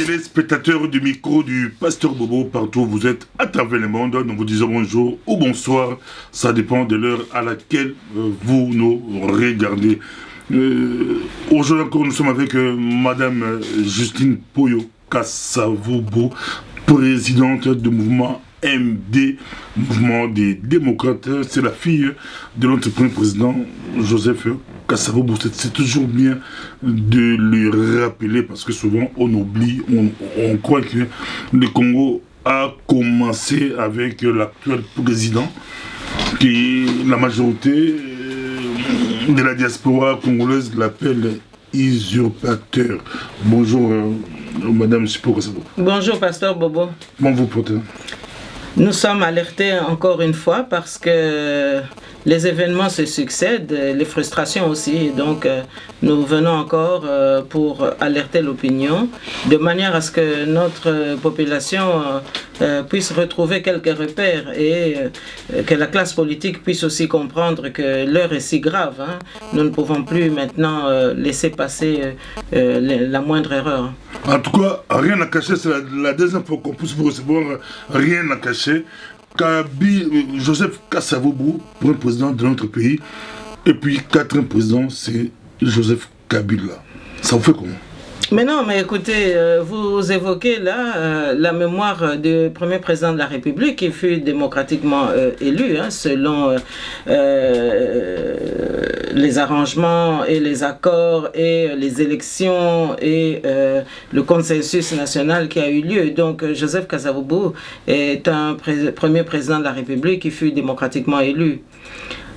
téléspectateurs du micro du Pasteur Bobo, partout où vous êtes à travers le monde, nous vous disons bonjour ou bonsoir, ça dépend de l'heure à laquelle vous nous regardez. Aujourd'hui encore, nous sommes avec Madame Justine Poyo Kasavubu, présidente du mouvement MD, mouvement des démocrates. C'est la fille de notre premier président, Joseph Kasavubu. C'est toujours bien de le rappeler parce que souvent on oublie, on croit que le Congo a commencé avec l'actuel président, qui la majorité de la diaspora congolaise l'appelle usurpateur. Bonjour Madame Sipo Kasavubu. Bonjour Pasteur Bobo. Bon vous portez. Nous sommes alertés encore une fois parce que les événements se succèdent, les frustrations aussi. Donc nous venons encore pour alerter l'opinion de manière à ce que notre population puisse retrouver quelques repères et que la classe politique puisse aussi comprendre que l'heure est si grave. Hein. Nous ne pouvons plus maintenant laisser passer la moindre erreur. En tout cas, rien à cacher, c'est la deuxième fois qu'on puisse vous recevoir, rien à cacher. Joseph Kasavubu, premier président de notre pays, et puis quatrième président, c'est Joseph Kabila. Ça vous fait comment? Mais non, mais écoutez, vous évoquez là la mémoire du premier président de la République qui fut démocratiquement élu, hein, selon les arrangements et les accords et les élections et le consensus national qui a eu lieu. Donc Joseph Kasavubu est un premier président de la République qui fut démocratiquement élu.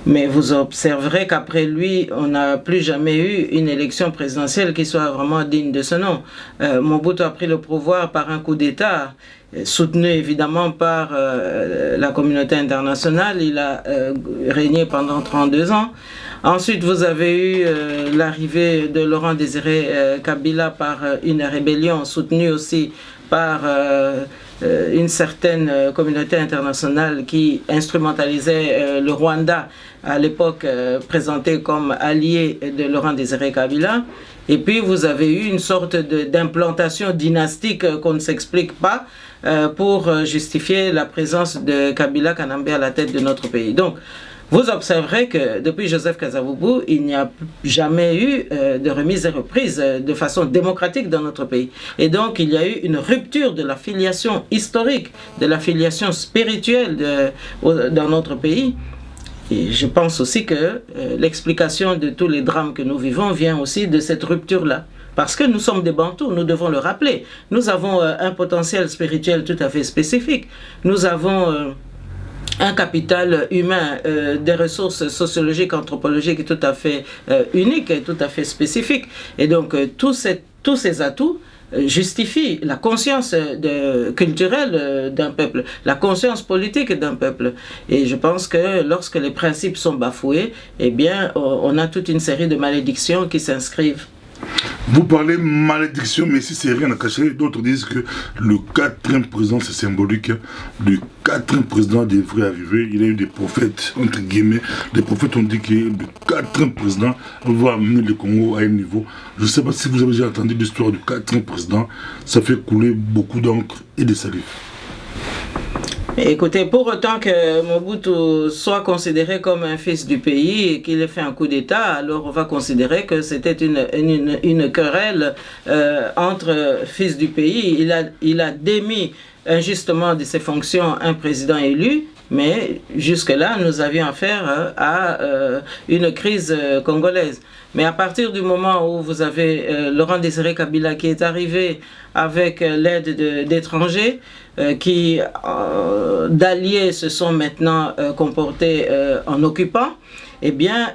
Mais vous observerez qu'après lui, on n'a plus jamais eu une élection présidentielle qui soit vraiment digne de ce nom. Mobutu a pris le pouvoir par un coup d'État, soutenu évidemment par la communauté internationale. Il a régné pendant 32 ans. Ensuite, vous avez eu l'arrivée de Laurent Désiré Kabila par une rébellion soutenue aussi par une certaine communauté internationale qui instrumentalisait le Rwanda, à l'époque présenté comme allié de Laurent Désiré Kabila. Et puis vous avez eu une sorte d'implantation dynastique qu'on ne s'explique pas pour justifier la présence de Kabila Kanambe à la tête de notre pays. Donc, vous observerez que depuis Joseph Kasavubu, il n'y a jamais eu de remise et reprise de façon démocratique dans notre pays. Et donc, il y a eu une rupture de la filiation historique, de la filiation spirituelle dans notre pays. Et je pense aussi que l'explication de tous les drames que nous vivons vient aussi de cette rupture-là. Parce que nous sommes des Bantous, nous devons le rappeler. Nous avons un potentiel spirituel tout à fait spécifique. Nous avons un capital humain, des ressources sociologiques, anthropologiques tout à fait uniques et tout à fait spécifiques. Et donc tous ces atouts justifient la conscience culturelle d'un peuple, la conscience politique d'un peuple. Et je pense que lorsque les principes sont bafoués, eh bien on a toute une série de malédictions qui s'inscrivent. Vous parlez malédiction, mais si c'est rien à cacher, d'autres disent que le quatrième président c'est symbolique. Le quatrième président devrait arriver. Il y a eu des prophètes, entre guillemets. Les prophètes ont dit que le quatrième président va amener le Congo à un niveau. Je ne sais pas si vous avez déjà entendu l'histoire du quatrième président. Ça fait couler beaucoup d'encre et de salive. Écoutez, pour autant que Mobutu soit considéré comme un fils du pays et qu'il ait fait un coup d'État, alors on va considérer que c'était une querelle entre fils du pays. Il a démis injustement de ses fonctions un président élu, mais jusque-là, nous avions affaire à une crise congolaise. Mais à partir du moment où vous avez Laurent Désiré Kabila qui est arrivé avec l'aide d'étrangers, qui d'alliés se sont maintenant comportés en occupants, eh bien,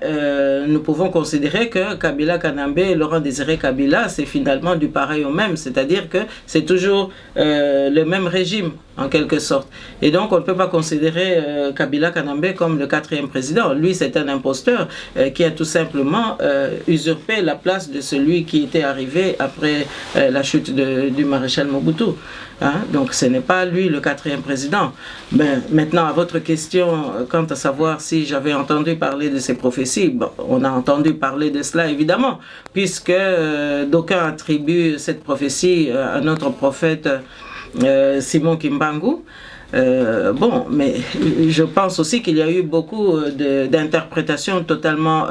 nous pouvons considérer que Kabila Kanambe et Laurent Désiré Kabila, c'est finalement du pareil au même, c'est-à-dire que c'est toujours le même régime en quelque sorte. Et donc, on ne peut pas considérer Kabila Kanambe comme le 4e président. Lui, c'est un imposteur qui a tout simplement usurpé la place de celui qui était arrivé après la chute du maréchal Mobutu. Hein? Donc, ce n'est pas lui le 4e président. Mais maintenant, à votre question, quant à savoir si j'avais entendu parler de ces prophéties, bon, on a entendu parler de cela, évidemment, puisque d'aucuns attribuent cette prophétie à notre prophète Simon Kimbangu. Bon, mais je pense aussi qu'il y a eu beaucoup d'interprétations totalement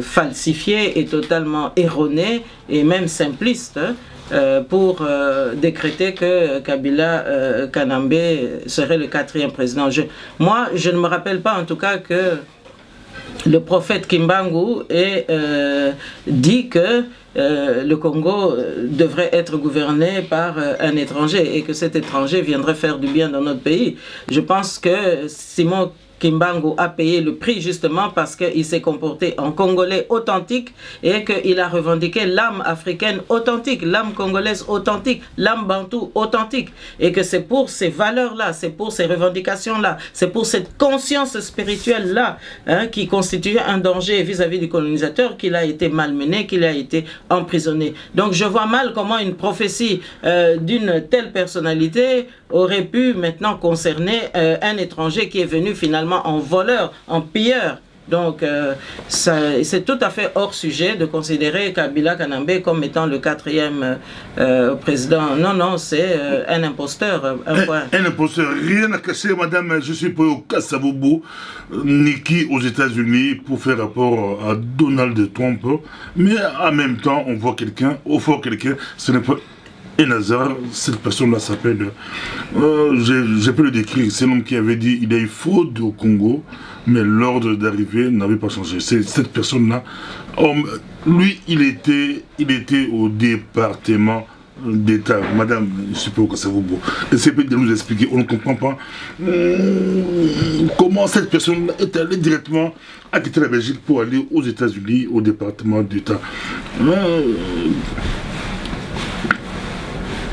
falsifiées et totalement erronées et même simplistes pour décréter que Kabila Kanambe serait le 4e président. Moi, je ne me rappelle pas en tout cas que le prophète Kimbangu ait dit que le Congo devrait être gouverné par un étranger et que cet étranger viendrait faire du bien dans notre pays. Je pense que Simon Kimbangu a payé le prix justement parce qu'il s'est comporté en Congolais authentique et qu'il a revendiqué l'âme africaine authentique, l'âme congolaise authentique, l'âme bantou authentique. Et que c'est pour ces valeurs-là, c'est pour ces revendications-là, c'est pour cette conscience spirituelle-là hein, qui constituait un danger vis-à-vis du colonisateur qu'il a été malmené, qu'il a été emprisonné. Donc je vois mal comment une prophétie d'une telle personnalité aurait pu maintenant concerner un étranger qui est venu finalement en voleur, en pilleur. Donc c'est tout à fait hors sujet de considérer Kabila Kanambe comme étant le 4e président. Non, non, c'est un imposteur. Un imposteur. Rien à cacher, madame, je suis pour Kasavubu, Niki aux États-Unis pour faire rapport à Donald Trump. Mais en même temps, on voit quelqu'un, au fond quelqu'un, ce n'est pas un hasard, cette personne-là s'appelle, je peux le décrire, c'est l'homme qui avait dit il y a eu fraude au Congo, mais l'ordre d'arrivée n'avait pas changé. C'est cette personne-là, lui, il était au département d'État. Madame, je suppose que ça vous beau. Essayez de nous expliquer, on ne comprend pas comment cette personne est allée directement à quitter la Belgique pour aller aux États-Unis, au département d'État.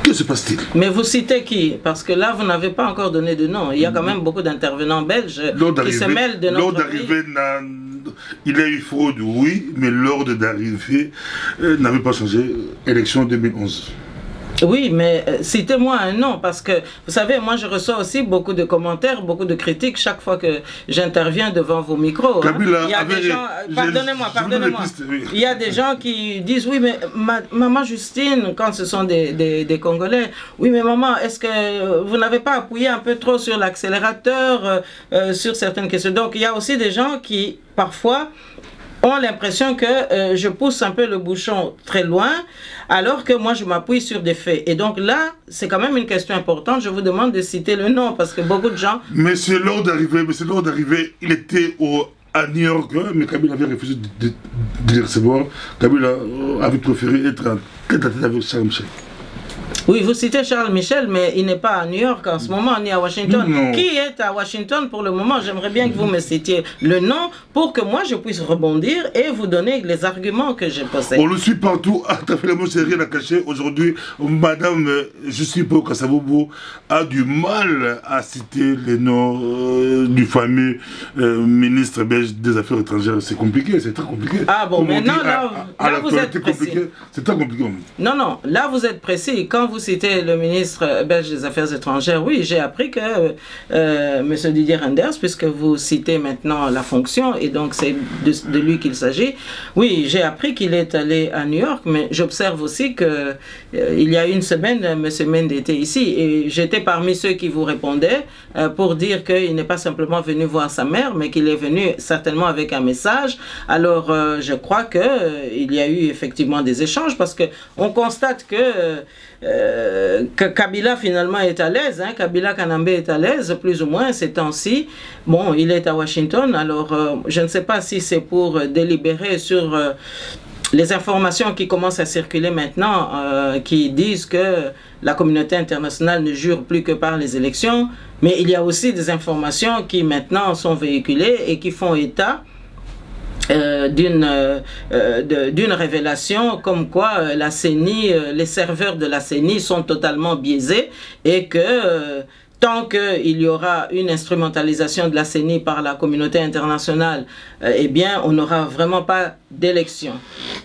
Que se passe-t-il? Mais vous citez qui? Parce que là, vous n'avez pas encore donné de nom. Il y a quand même beaucoup d'intervenants belges qui se mêlent de notre d'arrivée, il y a eu fraude, oui, mais l'ordre d'arrivée n'avait pas changé. Élection 2011. Oui, mais citez-moi un nom, parce que, vous savez, moi je reçois aussi beaucoup de commentaires, beaucoup de critiques chaque fois que j'interviens devant vos micros. Hein. Il y a des gens, pardonnez-moi, il y a des gens qui disent, oui, mais maman Justine, quand ce sont des Congolais, oui, mais maman, est-ce que vous n'avez pas appuyé un peu trop sur l'accélérateur, sur certaines questions? Donc il y a aussi des gens qui, parfois, ont l'impression que je pousse un peu le bouchon très loin, alors que moi je m'appuie sur des faits. Et donc là, c'est quand même une question importante. Je vous demande de citer le nom, parce que beaucoup de gens... Mais c'est lors d'arrivée, il était à New York, mais Kabila avait refusé de le recevoir. Kabila avait préféré être en tête-à-tête avec Charles Michel. Oui, vous citez Charles Michel, mais il n'est pas à New York en ce moment, ni à Washington. Non. Qui est à Washington pour le moment? J'aimerais bien que vous me citiez le nom pour que moi je puisse rebondir et vous donner les arguments que je possède. On le suit partout, à travers le monde, c'est rien à cacher. Aujourd'hui, madame, je suis pour Kasavubu, a du mal à citer les noms du fameux ministre belge des Affaires étrangères. C'est compliqué, c'est très compliqué. Ah bon, maintenant, là vous êtes précis. C'est très compliqué. Non, non, là vous êtes précis. Quand vous citez le ministre belge des Affaires étrangères, oui, j'ai appris que M. Didier Reynders, puisque vous citez maintenant la fonction, et donc c'est de lui qu'il s'agit, oui, j'ai appris qu'il est allé à New York, mais j'observe aussi que il y a une semaine, M. Mende était ici, et j'étais parmi ceux qui vous répondaient pour dire qu'il n'est pas simplement venu voir sa mère, mais qu'il est venu certainement avec un message. Alors, je crois qu'il y a eu effectivement des échanges, parce qu'on constate que Kabila finalement est à l'aise, hein, Kabila Kanambe est à l'aise, plus ou moins ces temps-ci. Bon, il est à Washington, alors je ne sais pas si c'est pour délibérer sur les informations qui commencent à circuler maintenant, qui disent que la communauté internationale ne jure plus que par les élections, mais il y a aussi des informations qui maintenant sont véhiculées et qui font état d'une révélation comme quoi la CENI, les serveurs de la CENI sont totalement biaisés et que tant qu'il y aura une instrumentalisation de la CENI par la communauté internationale, eh bien, on n'aura vraiment pas d'élection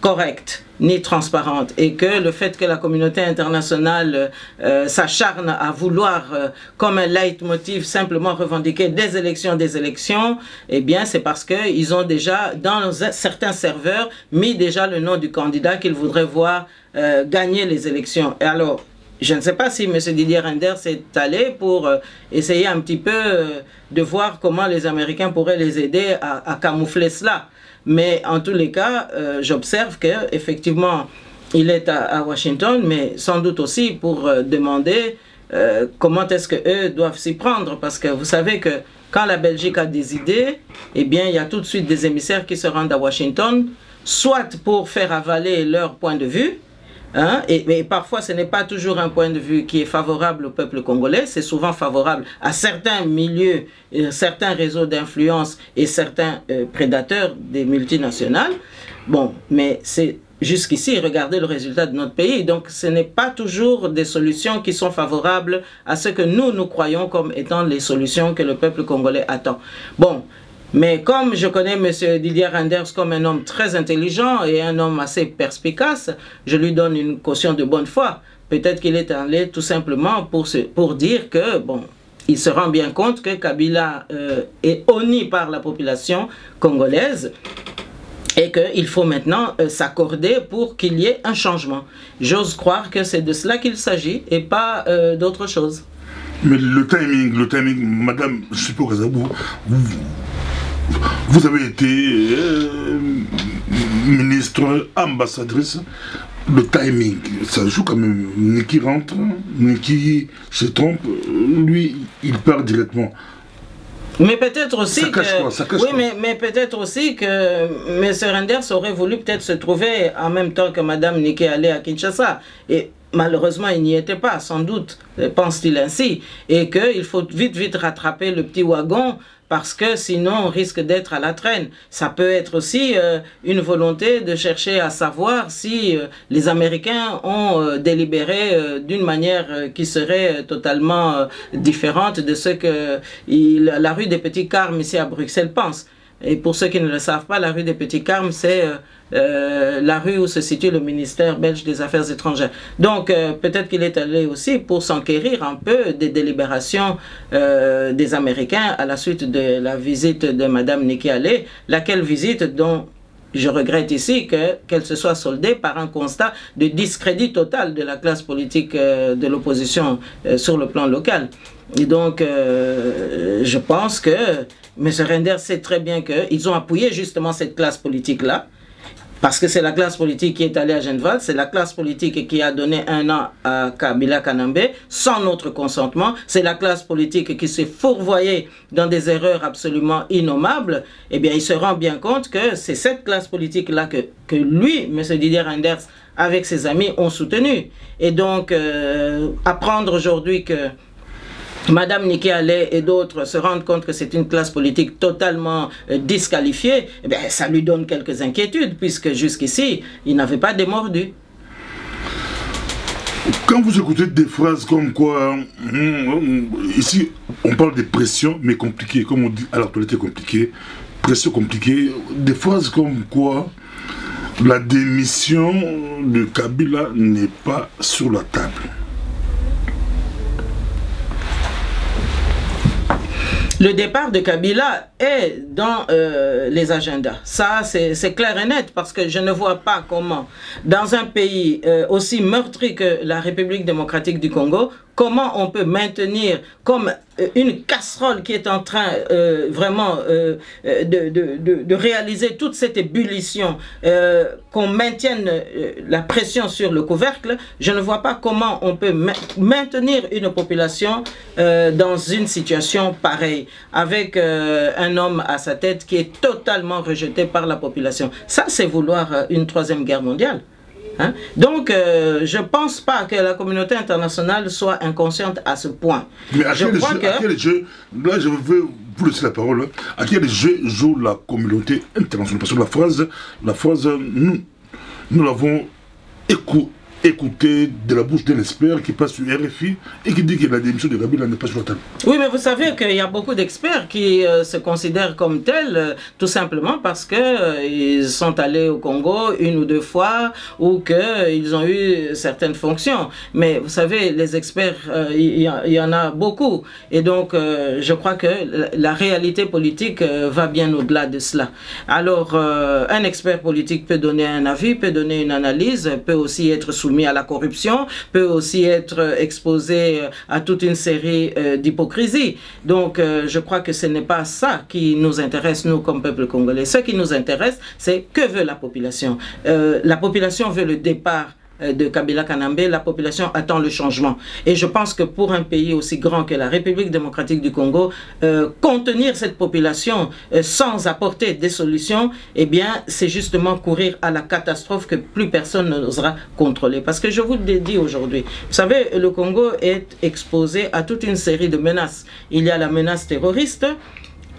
correcte ni transparente. Et que le fait que la communauté internationale s'acharne à vouloir, comme un leitmotiv, simplement revendiquer des élections, eh bien, c'est parce qu'ils ont déjà, dans certains serveurs, mis déjà le nom du candidat qu'ils voudraient voir gagner les élections. Et alors, je ne sais pas si M. Didier Reynders est allé pour essayer un petit peu de voir comment les Américains pourraient les aider à camoufler cela. Mais en tous les cas, j'observe qu'effectivement, il est à Washington, mais sans doute aussi pour demander comment est-ce qu'eux doivent s'y prendre. Parce que vous savez que quand la Belgique a des idées, eh bien, il y a tout de suite des émissaires qui se rendent à Washington, soit pour faire avaler leur point de vue, hein, et parfois ce n'est pas toujours un point de vue qui est favorable au peuple congolais, c'est souvent favorable à certains milieux, certains réseaux d'influence et certains prédateurs des multinationales. Bon, mais c'est jusqu'ici, regardez le résultat de notre pays. Donc ce n'est pas toujours des solutions qui sont favorables à ce que nous croyons comme étant les solutions que le peuple congolais attend. Bon. Mais comme je connais M. Didier Reynders comme un homme très intelligent et un homme assez perspicace, je lui donne une caution de bonne foi. Peut-être qu'il est allé tout simplement pour dire que, bon, il se rend bien compte que Kabila est honni par la population congolaise et qu'il faut maintenant s'accorder pour qu'il y ait un changement. J'ose croire que c'est de cela qu'il s'agit et pas d'autre chose. Mais le timing, Madame Chipo Kazabou, vous avez été ministre, ambassadrice. Le timing, ça joue quand même. Niki rentre, Niki se trompe, lui, il part directement. Mais peut-être aussi mais peut-être aussi que M. Reynders aurait voulu peut-être se trouver en même temps que Mme Niki allait à Kinshasa. Et malheureusement, il n'y était pas, sans doute, pense-t-il ainsi. Et qu'il faut vite rattraper le petit wagon, parce que sinon on risque d'être à la traîne. Ça peut être aussi une volonté de chercher à savoir si les Américains ont délibéré d'une manière qui serait totalement différente de ce que la rue des Petits Carmes ici à Bruxelles pense. Et pour ceux qui ne le savent pas, la rue des Petits Carmes, c'est la rue où se situe le ministère belge des Affaires étrangères. Donc peut-être qu'il est allé aussi pour s'enquérir un peu des délibérations des Américains à la suite de la visite de Mme Niki Haley, laquelle visite dont je regrette ici qu'elle se soit soldée par un constat de discrédit total de la classe politique de l'opposition sur le plan local. Et donc je pense que M. Reynders sait très bien qu'ils ont appuyé justement cette classe politique-là, parce que c'est la classe politique qui est allée à Genval, c'est la classe politique qui a donné un an à Kabila Kanambe sans notre consentement, c'est la classe politique qui s'est fourvoyée dans des erreurs absolument innommables. Eh bien, il se rend bien compte que c'est cette classe politique-là que lui, M. Didier Reynders, avec ses amis, ont soutenu. Et donc, apprendre aujourd'hui que Madame Niki Haley et d'autres se rendent compte que c'est une classe politique totalement disqualifiée, eh bien, ça lui donne quelques inquiétudes, puisque jusqu'ici, il n'avait pas démordu. Quand vous écoutez des phrases comme quoi, ici, on parle de pression, mais compliquée, comme on dit à l'actualité compliquée, pression compliquée, des phrases comme quoi la démission de Kabila n'est pas sur la table. Le départ de Kabila est dans les agendas. Ça, c'est clair et net, parce que je ne vois pas comment, dans un pays aussi meurtri que la République démocratique du Congo, comment on peut maintenir comme une casserole qui est en train vraiment de réaliser toute cette ébullition, qu'on maintienne la pression sur le couvercle. Je ne vois pas comment on peut maintenir une population dans une situation pareille, avec un homme à sa tête qui est totalement rejeté par la population. Ça, c'est vouloir une troisième guerre mondiale. Hein? Donc, je ne pense pas que la communauté internationale soit inconsciente à ce point. Mais à quel jeu, là, je veux vous laisser la parole. À quel jeu joue la communauté internationale? Parce que la phrase nous l'avons écouté de la bouche d'un expert qui passe sur RFI et qui dit que la démission de Kabila n'est pas sur la table. Oui, mais vous savez qu'il y a beaucoup d'experts qui se considèrent comme tels, tout simplement parce qu'ils sont allés au Congo une ou deux fois ou qu'ils ont eu certaines fonctions. Mais vous savez, les experts, il y en a beaucoup. Et donc, je crois que la réalité politique va bien au-delà de cela. Alors, un expert politique peut donner un avis, peut donner une analyse, peut aussi être soumis à la corruption, peut aussi être exposé à toute une série d'hypocrisies. Donc, je crois que ce n'est pas ça qui nous intéresse, nous, comme peuple congolais. Ce qui nous intéresse, c'est que veut la population. La population veut le départ de Kabila Kanambe, la population attend le changement. Et je pense que pour un pays aussi grand que la République démocratique du Congo, contenir cette population sans apporter des solutions, eh bien, c'est justement courir à la catastrophe que plus personne n'osera contrôler. Parce que je vous le dis aujourd'hui, vous savez, le Congo est exposé à toute une série de menaces. Il y a la menace terroriste,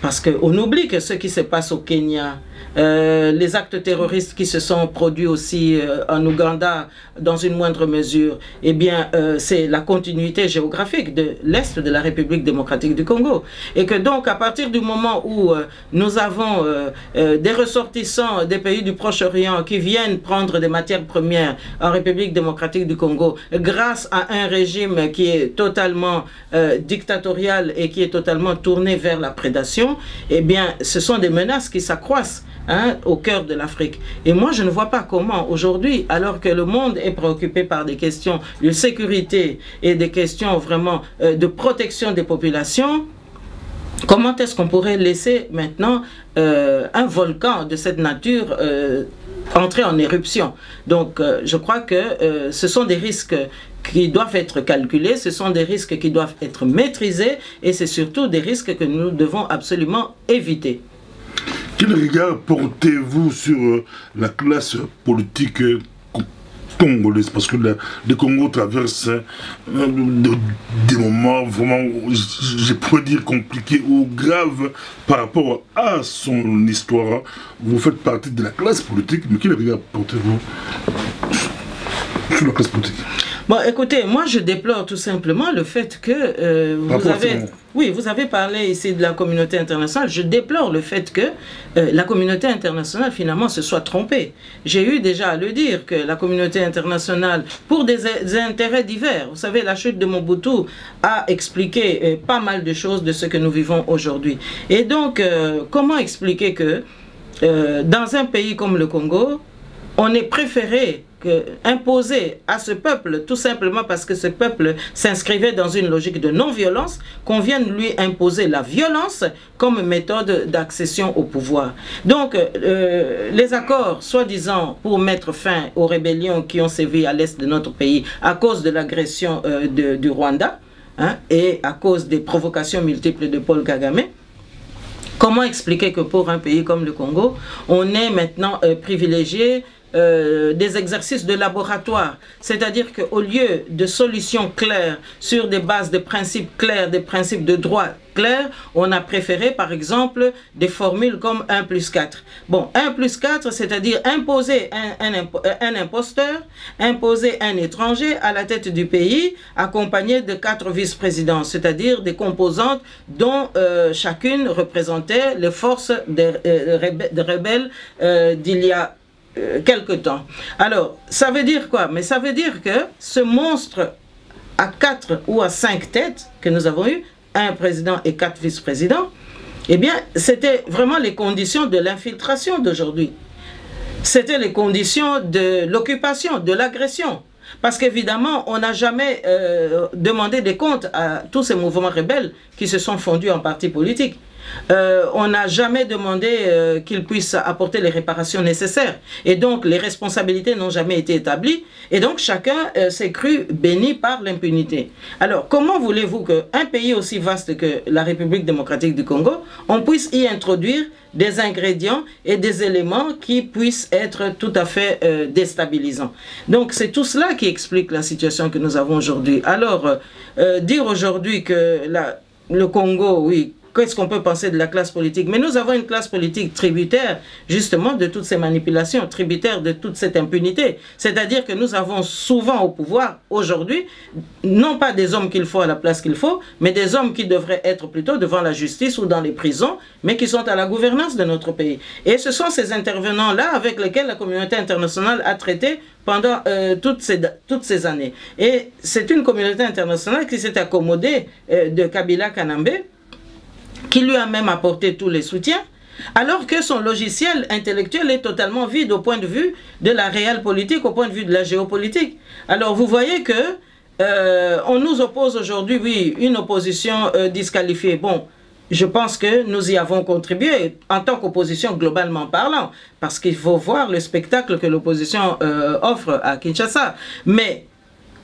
parce qu'on oublie que ce qui se passe au Kenya, les actes terroristes qui se sont produits aussi en Ouganda dans une moindre mesure, eh bien, c'est la continuité géographique de l'Est de la République démocratique du Congo. Et que donc, à partir du moment où nous avons des ressortissants des pays du Proche-Orient qui viennent prendre des matières premières en République démocratique du Congo, grâce à un régime qui est totalement dictatorial et qui est totalement tourné vers la prédation, eh bien, ce sont des menaces qui s'accroissent au cœur de l'Afrique. Et moi, je ne vois pas comment aujourd'hui, alors que le monde est préoccupé par des questions de sécurité et des questions vraiment de protection des populations, comment est-ce qu'on pourrait laisser maintenant un volcan de cette nature entrer en éruption? Donc, je crois que ce sont des risques qui doivent être calculés, ce sont des risques qui doivent être maîtrisés et c'est surtout des risques que nous devons absolument éviter. Quel regard portez-vous sur la classe politique congolaise? Parce que le Congo traverse des moments vraiment, je pourrais dire, compliqués ou graves par rapport à son histoire. Vous faites partie de la classe politique, mais quel regard portez-vous sur la classe politique? Bon, écoutez, moi je déplore tout simplement le fait que vous avez parlé ici de la communauté internationale. Je déplore le fait que la communauté internationale finalement se soit trompée. J'ai eu déjà à le dire que la communauté internationale, pour des intérêts divers, vous savez, la chute de Mobutu a expliqué pas mal de choses de ce que nous vivons aujourd'hui. Et donc, comment expliquer que dans un pays comme le Congo, on est préféré imposer à ce peuple, tout simplement parce que ce peuple s'inscrivait dans une logique de non-violence, qu'on vienne lui imposer la violence comme méthode d'accession au pouvoir. Donc, les accords, soi-disant, pour mettre fin aux rébellions qui ont sévi à l'est de notre pays à cause de l'agression du Rwanda, et à cause des provocations multiples de Paul Kagame, comment expliquer que pour un pays comme le Congo, on est maintenant privilégié des exercices de laboratoire, c'est-à-dire qu'au lieu de solutions claires sur des bases de principes clairs, des principes de droit clairs, on a préféré par exemple des formules comme 1 plus 4. Bon, 1 plus 4, c'est-à-dire imposer un imposteur, imposer un étranger à la tête du pays, accompagné de 4 vice-présidents, c'est-à-dire des composantes dont chacune représentait les forces des rebelles d'il y a quelque temps. Alors, ça veut dire quoi? Mais ça veut dire que ce monstre à 4 ou à 5 têtes que nous avons eu, un président et 4 vice-présidents, eh bien, c'était vraiment les conditions de l'infiltration d'aujourd'hui. C'était les conditions de l'occupation, de l'agression. Parce qu'évidemment, on n'a jamais demandé des comptes à tous ces mouvements rebelles qui se sont fondus en partis politiques. On n'a jamais demandé qu'ils puissent apporter les réparations nécessaires. Et donc, les responsabilités n'ont jamais été établies. Et donc, chacun s'est cru béni par l'impunité. Alors, comment voulez-vous qu'un pays aussi vaste que la République démocratique du Congo, on puisse y introduire des ingrédients et des éléments qui puissent être tout à fait déstabilisants? Donc, c'est tout cela qui explique la situation que nous avons aujourd'hui. Alors, dire aujourd'hui que le Congo, oui, qu'est-ce qu'on peut penser de la classe politique? Mais nous avons une classe politique tributaire, justement, de toutes ces manipulations, tributaire de toute cette impunité. C'est-à-dire que nous avons souvent au pouvoir, aujourd'hui, non pas des hommes qu'il faut à la place qu'il faut, mais des hommes qui devraient être plutôt devant la justice ou dans les prisons, mais qui sont à la gouvernance de notre pays. Et ce sont ces intervenants-là avec lesquels la communauté internationale a traité pendant toutes ces années. Et c'est une communauté internationale qui s'est accommodée de Kabila Kanambe, qui lui a même apporté tous les soutiens, alors que son logiciel intellectuel est totalement vide au point de vue de la réelle politique, au point de vue de la géopolitique. Alors vous voyez que on nous oppose aujourd'hui, oui, une opposition disqualifiée. Bon, je pense que nous y avons contribué en tant qu'opposition globalement parlant, parce qu'il faut voir le spectacle que l'opposition offre à Kinshasa. Mais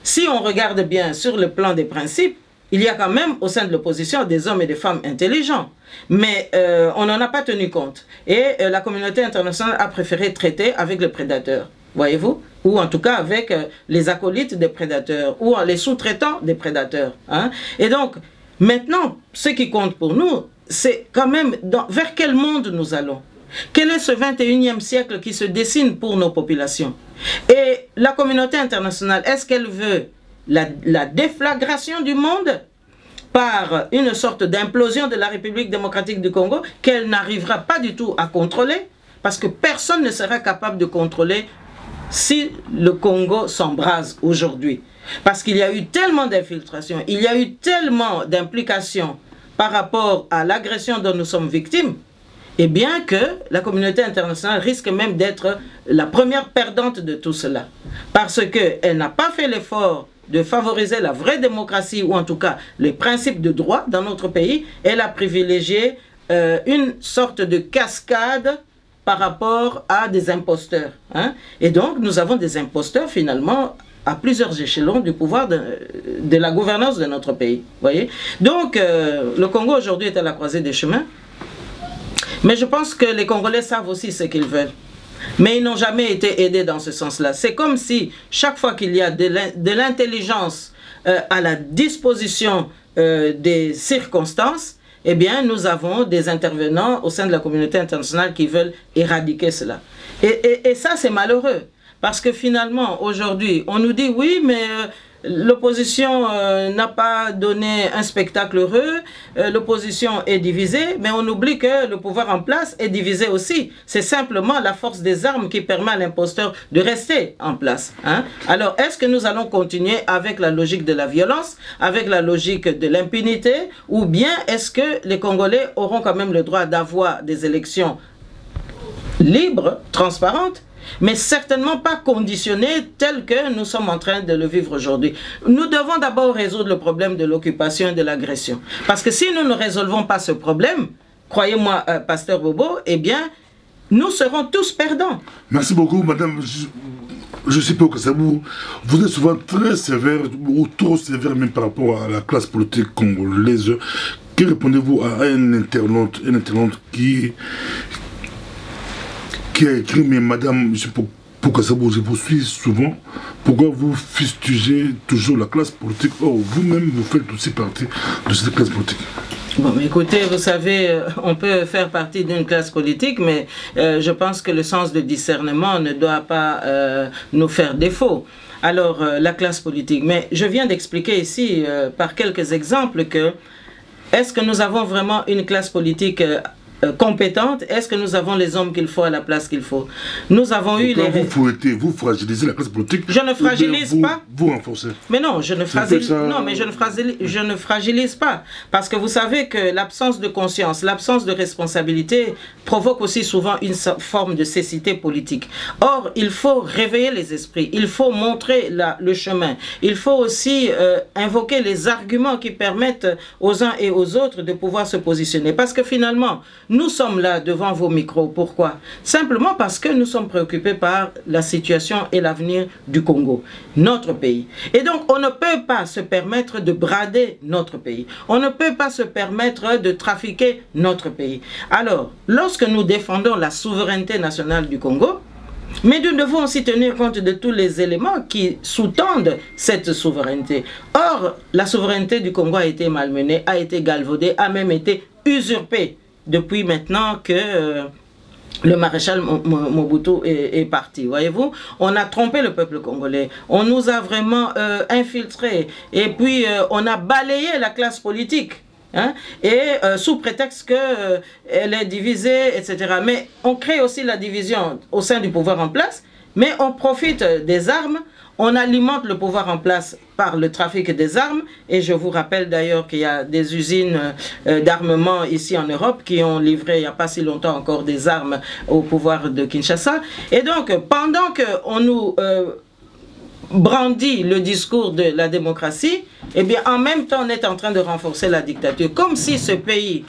si on regarde bien sur le plan des principes, il y a quand même au sein de l'opposition des hommes et des femmes intelligents. Mais on n'en a pas tenu compte. Et la communauté internationale a préféré traiter avec les prédateurs, voyez-vous? Ou en tout cas avec les acolytes des prédateurs, ou les sous-traitants des prédateurs. Hein? Et donc, maintenant, ce qui compte pour nous, c'est quand même vers quel monde nous allons. Quel est ce 21e siècle qui se dessine pour nos populations? Et la communauté internationale, est-ce qu'elle veut la déflagration du monde par une sorte d'implosion de la République démocratique du Congo qu'elle n'arrivera pas du tout à contrôler? Parce que personne ne sera capable de contrôler si le Congo s'embrase aujourd'hui. Parce qu'il y a eu tellement d'infiltration, il y a eu tellement d'implications par rapport à l'agression dont nous sommes victimes, et bien que la communauté internationale risque même d'être la première perdante de tout cela. Parce qu'elle n'a pas fait l'effort de favoriser la vraie démocratie, ou en tout cas les principes de droit dans notre pays. Elle a privilégié une sorte de cascade par rapport à des imposteurs. Hein? Et donc nous avons des imposteurs finalement à plusieurs échelons du pouvoir de la gouvernance de notre pays. Voyez? Donc le Congo aujourd'hui est à la croisée des chemins. Mais je pense que les Congolais savent aussi ce qu'ils veulent. Mais ils n'ont jamais été aidés dans ce sens-là. C'est comme si chaque fois qu'il y a de l'intelligence à la disposition des circonstances, eh bien nous avons des intervenants au sein de la communauté internationale qui veulent éradiquer cela. Et ça c'est malheureux. Parce que finalement aujourd'hui on nous dit oui mais l'opposition n'a pas donné un spectacle heureux, l'opposition est divisée, mais on oublie que le pouvoir en place est divisé aussi. C'est simplement la force des armes qui permet à l'imposteur de rester en place. Hein? Alors, est-ce que nous allons continuer avec la logique de la violence, avec la logique de l'impunité, ou bien est-ce que les Congolais auront quand même le droit d'avoir des élections libres, transparentes, mais certainement pas conditionné tel que nous sommes en train de le vivre aujourd'hui. Nous devons d'abord résoudre le problème de l'occupation et de l'agression. Parce que si nous ne résolvons pas ce problème, croyez-moi, Pasteur Bobo, eh bien, nous serons tous perdants. Merci beaucoup, madame. Je sais pas que ça vous êtes souvent très sévère, ou trop sévère même par rapport à la classe politique congolaise. Que répondez-vous à un internaute qui a écrit, mais madame, pourquoi ça vous suis souvent, pourquoi vous fustigez toujours la classe politique? Or, vous-même, vous faites aussi partie de cette classe politique. Bon, mais écoutez, vous savez, on peut faire partie d'une classe politique, mais je pense que le sens de discernement ne doit pas nous faire défaut. Alors, la classe politique, mais je viens d'expliquer ici, par quelques exemples, que est-ce que nous avons vraiment une classe politique compétente? Est-ce que nous avons les hommes qu'il faut à la place qu'il faut? Nous avons eu les... Vous fouettez, vous fragilisez la classe politique. Je ne fragilise pas. Vous renforcez. Mais non, je ne fragilise, non, mais je ne fragilise pas. Parce que vous savez que l'absence de conscience, l'absence de responsabilité provoque aussi souvent une forme de cécité politique. Or, il faut réveiller les esprits, il faut montrer le chemin. Il faut aussi invoquer les arguments qui permettent aux uns et aux autres de pouvoir se positionner. Parce que finalement, nous sommes là devant vos micros. Pourquoi? Simplement parce que nous sommes préoccupés par la situation et l'avenir du Congo, notre pays. Et donc, on ne peut pas se permettre de brader notre pays. On ne peut pas se permettre de trafiquer notre pays. Alors, lorsque nous défendons la souveraineté nationale du Congo, mais nous devons aussi tenir compte de tous les éléments qui sous-tendent cette souveraineté. Or, la souveraineté du Congo a été malmenée, a été galvaudée, a même été usurpé depuis maintenant que le maréchal Mobutu est parti, voyez-vous. On a trompé le peuple congolais, on nous a vraiment infiltrés, et puis on a balayé la classe politique, hein, et sous prétexte qu'elle est divisée, etc. Mais on crée aussi la division au sein du pouvoir en place, mais on profite des armes. On alimente le pouvoir en place par le trafic des armes, et je vous rappelle d'ailleurs qu'il y a des usines d'armement ici en Europe qui ont livré il n'y a pas si longtemps encore des armes au pouvoir de Kinshasa. Et donc, pendant qu'on nous brandit le discours de la démocratie, eh bien en même temps on est en train de renforcer la dictature, comme si ce pays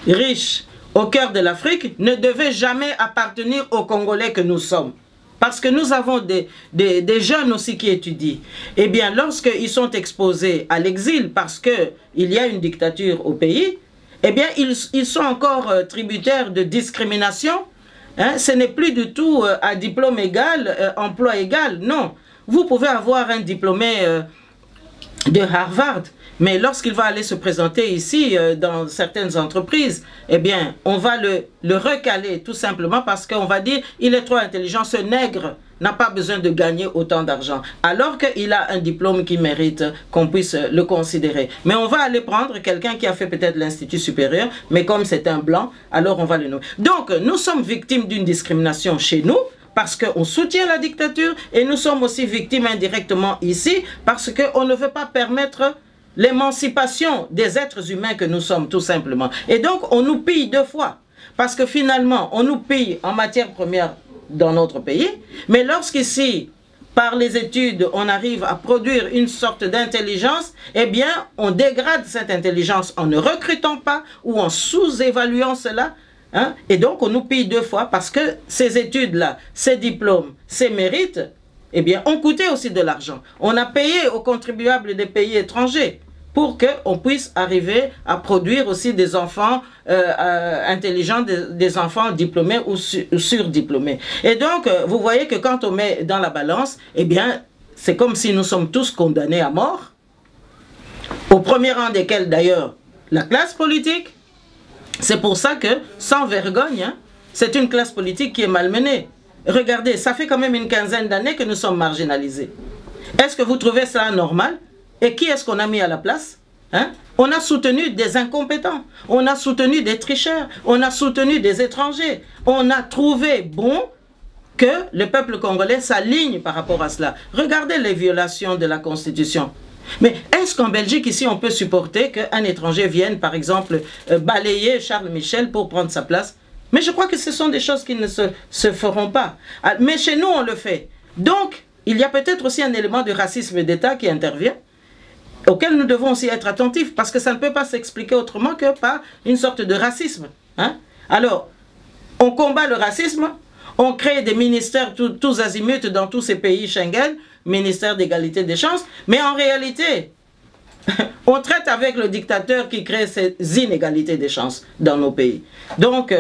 riche au cœur de l'Afrique ne devait jamais appartenir aux Congolais que nous sommes. Parce que nous avons des jeunes aussi qui étudient. Eh bien, lorsqu'ils sont exposés à l'exil parce qu'il y a une dictature au pays, eh bien, ils sont encore tributaires de discrimination. Hein? Ce n'est plus du tout à diplôme égal, emploi égal. Non. Vous pouvez avoir un diplômé de Harvard, mais lorsqu'il va aller se présenter ici dans certaines entreprises, eh bien, on va le recaler tout simplement parce qu'on va dire il est trop intelligent, ce nègre n'a pas besoin de gagner autant d'argent, alors qu'il a un diplôme qui mérite qu'on puisse le considérer. Mais on va aller prendre quelqu'un qui a fait peut-être l'institut supérieur, mais comme c'est un blanc, alors on va le nommer. Donc, nous sommes victimes d'une discrimination chez nous, parce qu'on soutient la dictature, et nous sommes aussi victimes indirectement ici, parce qu'on ne veut pas permettre l'émancipation des êtres humains que nous sommes, tout simplement. Et donc, on nous pille deux fois, parce que finalement, on nous pille en matière première dans notre pays, mais lorsqu'ici, par les études, on arrive à produire une sorte d'intelligence, eh bien, on dégrade cette intelligence en ne recrutant pas ou en sous-évaluant cela. Hein? Et donc, on nous pille deux fois parce que ces études-là, ces diplômes, ces mérites, eh bien, ont coûté aussi de l'argent. On a payé aux contribuables des pays étrangers pour qu'on puisse arriver à produire aussi des enfants intelligents, des enfants diplômés ou surdiplômés. Et donc, vous voyez que quand on met dans la balance, eh bien, c'est comme si nous sommes tous condamnés à mort, au premier rang desquels d'ailleurs la classe politique. C'est pour ça que, sans vergogne, hein, c'est une classe politique qui est malmenée. Regardez, ça fait quand même une quinzaine d'années que nous sommes marginalisés. Est-ce que vous trouvez ça normal? Et qui est-ce qu'on a mis à la place? Hein? On a soutenu des incompétents, on a soutenu des tricheurs, on a soutenu des étrangers. On a trouvé bon que le peuple congolais s'aligne par rapport à cela. Regardez les violations de la Constitution. Mais est-ce qu'en Belgique, ici, on peut supporter qu'un étranger vienne, par exemple, balayer Charles Michel pour prendre sa place? Mais je crois que ce sont des choses qui ne se feront pas. Mais chez nous, on le fait. Donc, il y a peut-être aussi un élément de racisme d'État qui intervient, auquel nous devons aussi être attentifs, parce que ça ne peut pas s'expliquer autrement que par une sorte de racisme. Hein? Alors, on combat le racisme, on crée des ministères tous azimuts dans tous ces pays Schengen, ministère d'égalité des chances, mais en réalité, on traite avec le dictateur qui crée ces inégalités des chances dans nos pays. Donc,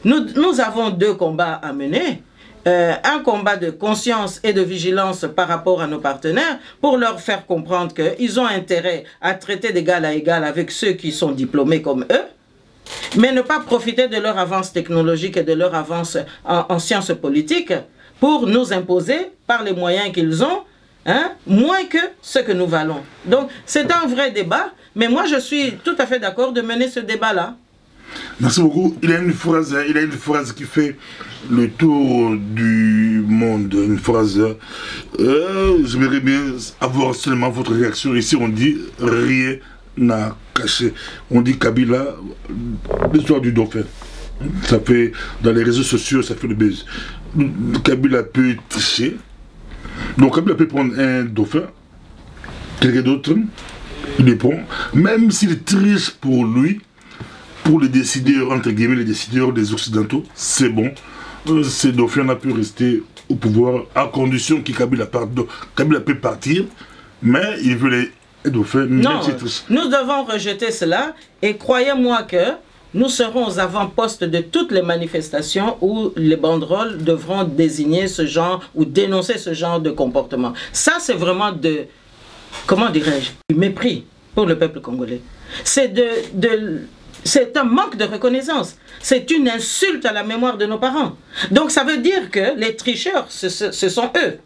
nous avons deux combats à mener. Un combat de conscience et de vigilance par rapport à nos partenaires pour leur faire comprendre qu'ils ont intérêt à traiter d'égal à égal avec ceux qui sont diplômés comme eux, mais ne pas profiter de leur avance technologique et de leur avance en sciences politiques pour nous imposer, par les moyens qu'ils ont, hein, moins que ce que nous valons. Donc, c'est un vrai débat, mais moi, je suis tout à fait d'accord de mener ce débat-là. Merci beaucoup. Il a une phrase qui fait le tour du monde. Une phrase. J'aimerais bien avoir seulement votre réaction. Ici, on dit rien n'a caché. On dit Kabila, l'histoire du dauphin. Ça fait, dans les réseaux sociaux, ça fait le buzz. Kabila peut tricher. Donc Kabila peut prendre un dauphin, quelqu'un d'autre, il le prend. Même s'il triche pour lui, pour les décideurs, entre guillemets, les décideurs des Occidentaux, c'est bon. Ces dauphins pu rester au pouvoir à condition que Kabila peut partir, mais il veut les dauphins. Non, nous devons rejeter cela et croyez-moi que nous serons aux avant-postes de toutes les manifestations où les banderoles devront désigner ce genre ou dénoncer ce genre de comportement. Ça, c'est vraiment comment dirais-je, du mépris pour le peuple congolais. C'est c'est un manque de reconnaissance. C'est une insulte à la mémoire de nos parents. Donc ça veut dire que les tricheurs, ce sont eux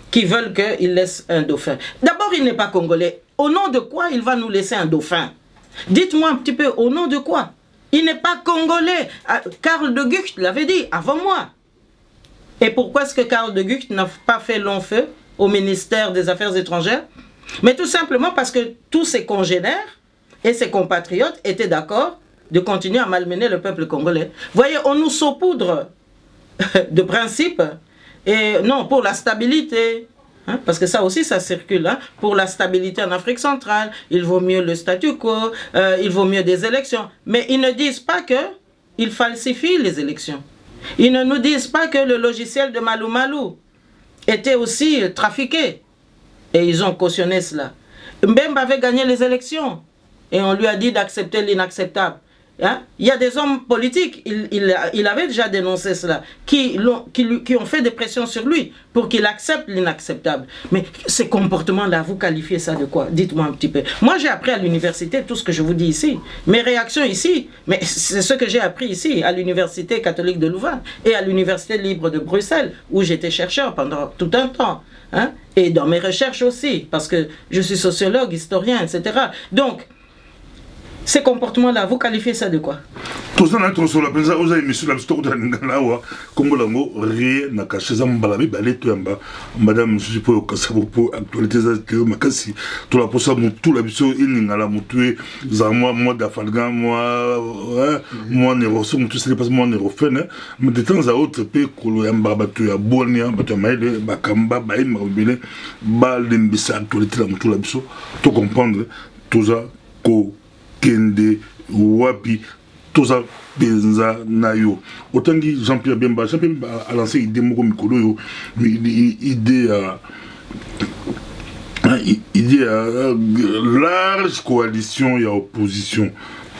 qui veulent qu'il laisse un dauphin. D'abord, il n'est pas congolais. Au nom de quoi il va nous laisser un dauphin? Dites-moi un petit peu, au nom de quoi? Il n'est pas congolais. Karl de Gucht l'avait dit avant moi. Et pourquoi est-ce que Karl de Gucht n'a pas fait long feu au ministère des Affaires étrangères? Mais tout simplement parce que tous ses congénères et ses compatriotes étaient d'accord de continuer à malmener le peuple congolais. Voyez, on nous saupoudre de principes. Et non, pour la stabilité, hein, parce que ça aussi ça circule, hein, pour la stabilité en Afrique centrale, il vaut mieux le statu quo, il vaut mieux des élections. Mais ils ne disent pas qu'ils falsifient les élections. Ils ne nous disent pas que le logiciel de Malou Malou était aussi trafiqué. Et ils ont cautionné cela. Mbemba avait gagné les élections et on lui a dit d'accepter l'inacceptable. Hein? Il y a des hommes politiques, il avait déjà dénoncé cela, qui ont fait des pressions sur lui pour qu'il accepte l'inacceptable. Mais ces comportements-là, vous qualifiez ça de quoi? Dites-moi un petit peu. Moi, j'ai appris à l'université tout ce que je vous dis ici. Mes réactions ici, mais c'est ce que j'ai appris ici, à l'université catholique de Louvain et à l'université libre de Bruxelles, où j'étais chercheur pendant tout un temps. Hein? Et dans mes recherches aussi, parce que je suis sociologue, historien, etc. Donc, ces comportements-là, vous qualifiez ça de quoi? Tout ça, sur la pensée, vous avez mis sur la histoire de l'Angala, Congo Lango, rien n'a caché ça, Mbalabi, Balé, Madame, je suppose, que ça vous peut actualité, Makasi, tout la posa, tout la biso, il n'a la moutoué, moi d'Afalgan, moi, Néroso, tout ça, pas moi, Nérofen, mais de temps à autre, peu, Kolo, Mbabatu, Bonia, Batu Maïle, Bakamba, Baïm, Mabile, Balembissa, actualité, la moutou la biso, tout comprendre, tout ça, Kende, Wapi, tout ça, Benza, Nayo. Autant que Jean-Pierre Bemba a lancé une idée, idée à large coalition et opposition.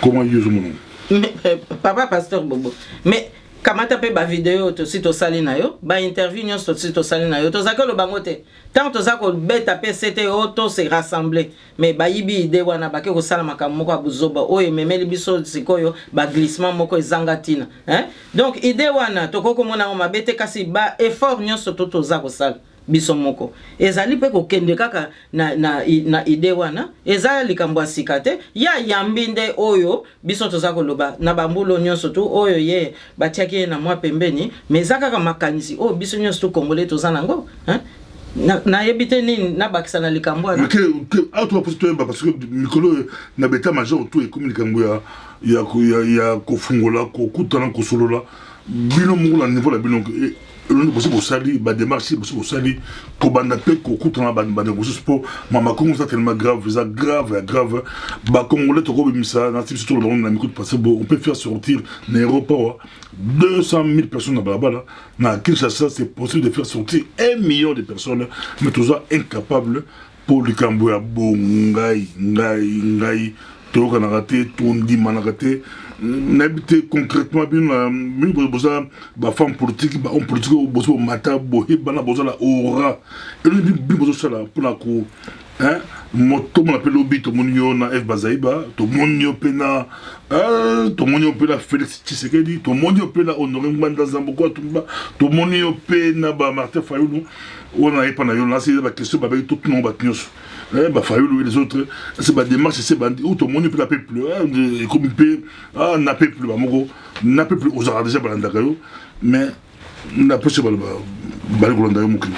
Comment y est-ce mon nom? Papa Pasteur Bobo. Mais, comment tu as vidéo, tu as sali na yo, ba interview, tu as sali na yo, tu as le bangote. Tant que tu as bête PCT, auto se rassembler. Mais ba yibi ide wana ba ke ko sala makamoko abuzoba oye memeli biso sikoyo ba glissement moko ezangatina. Hein? Donc ide wana to ko mona o mabete kasi ba effort nyonso to za ko sala biso moko. Ezali pe ko kende kaka na ide wana, ezali likambo asikate, ya yambinde oyo biso to za ko loba na bambulo nyonso to oyo ye batiaki na mwa pembeni, mais zaka makanisi o biso nyonso to congolais to za nango, hein? Na yebite ni na bakisa na likambo na que auto position parce que mikolo na beta major tout et comme likambo ya ko fungola ko kutana ko solola bino mu na niveau la bino le possible sali ba démarche possible sali ko banda pe ko kutana ba ko sport mama ko ça tellement grave ça grave ba congolais to ko bimisa na type surtout le monde na miko parce que on peut faire sortir l'aéroport 200 000 personnes à Balabala. Dans Kinshasa, c'est possible de faire sortir 1 million de personnes, mais toujours incapables pour le Cambouya. Ngai, Toro Kanarate, Tondi Manarate. N'habiter concrètement bien, la femme politique, homme politique, au Mata, Bohé, Bana, la Aura. Et le besoin là pour la cour. Hein? Tout le monde appelle l'obit, tout le monde na F Bazaïba, tout le monde pena, tout le monde pena Félix Tshisekedi, tout le monde pena Honoré Mbanda Zamboko, tout le monde pena Martin Fayoulou. On a pas na yon là, c'est la question avec tout le monde batnios. Fayoulou et les autres, c'est pas démarche, c'est pas où tout le monde peut la peuple, comme il peut, n'a pas plus, n'a pas plus aux arabes déjà balandagayo, mais n'a pas ce balagolandayo moukino.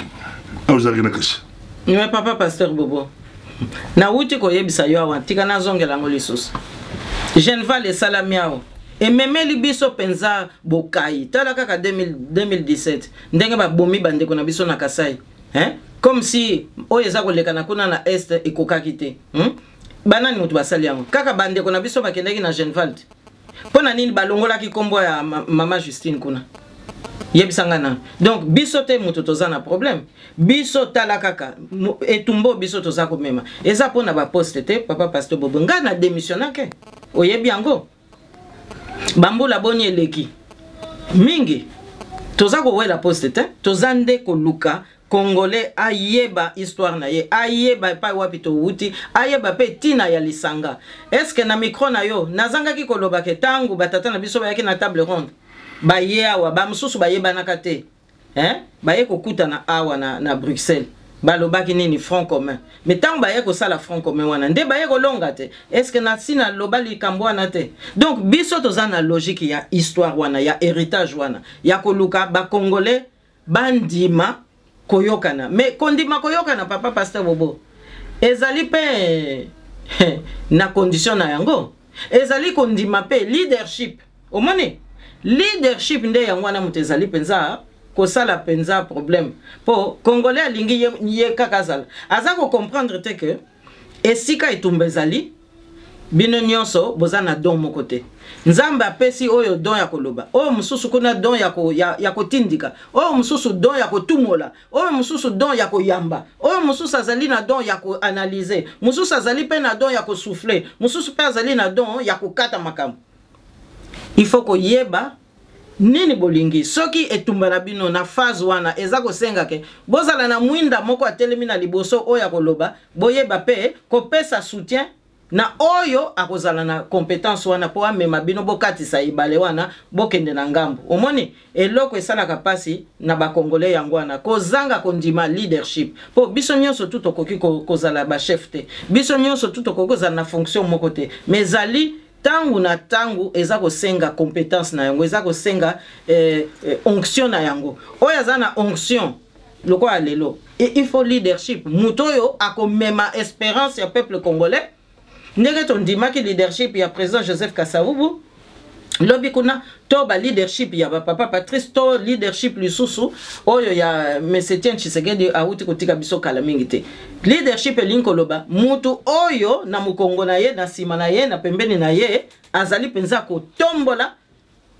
Aux arabes n'a caché. Mais papa Pasteur Bobo, na wuti ko yebisa yo awa tika na zongela ngo lisusu. Geneva le salamiao. Et même libiso penza bokai. Tala kaka 2017. Ndenge ba bomi bande ko na biso na Kasai. Hein? Comme si oyeza ko leka na kuna na est e kokakite. Banani mutu basali yango. Kaka bande ko na biso bakendeki na Geneva. Pona nini balongola ki kombo ya mama Justine kuna. Yebisangana. Donc biso te mutu toza na problème. Biso tala kaka etumbo biso toza ko mema. Eza pona ba poste te papa Pasteur Bobo nga na démissionnake. Oyebi yango. Bambula boni eleki. Mingi. Toza ko wela poste te, toza nde ko luka Congolais ayeba histoire na ye, ayeba pa wapito wuti, ayeba pe tina ya lisanga. Est-ce que na micro na yo nazanga ki koloba ke tangu batata na biso ba yaki na table ronde ba ye awa ba mususu ba yeba nakate ba ye kokuta na awa na Bruxelles ba lobaki nini front commun mais tangu ba ye ko sala front commun wana nde ba ye ko longa te. Est-ce que na sina loba likambo wana te? Donc biso toza na logique ya histoire wana ya héritage wana ya koluka ba Congolais bandima koyokana. Mais kondima koyokana papa pasteur Bobo ezali pe na condition na yango ezali kondima pe leadership omoni leadership nde yango na mutezali penza kosala penza problème po Congolais alingi ye kakazala azako comprendre te que esika etumbezali bino nyonso bozana don mo côté nzambe apesi oyo don ya koloba oyo mususu kuna don ya kotindika oyo mususu don ya kotumola oyo mususu don ya koyamba oyo mususu azali na don ya koanalyser mususu azali pe na don ya kosouffler mususu pe azali na don ya kokata makambo. Il faut koyeba nini bolingi soki etumba na bino na phase wana eza kosenga ke bozala na mwinda moko atelemi na liboso oyo ya koloba boyeba pe kopesa soutien na oyo akozala na compétence wana po amema bino bokatisa ibale wana bokende na ngambo. Omoni eloko esalaka pasi na ba Congolais yango wana kozanga kondima leadership po biso nyonso tout okoki kozala ba chef te biso nyonso tout okoki kozala na fonction moko te mais zali tangu na tangu eza kosenga compétence na yango eza kosenga onction na yango oyo aza na onction loko alelo et il faut leadership mutoyo akomema espérance ya peuple congolais. Ndenge tondimaki leadership ya président Joseph Kasavubu lobi kuna to ba leadership ya papa Patrice to leadership lisusu oyo ya Etienne Tshisekedi auti kotika biso kala mingi te. Leadership elinko loba mutu oyo na mukongo na ye na sima na ye na pembeni na ye azali penza ko tombola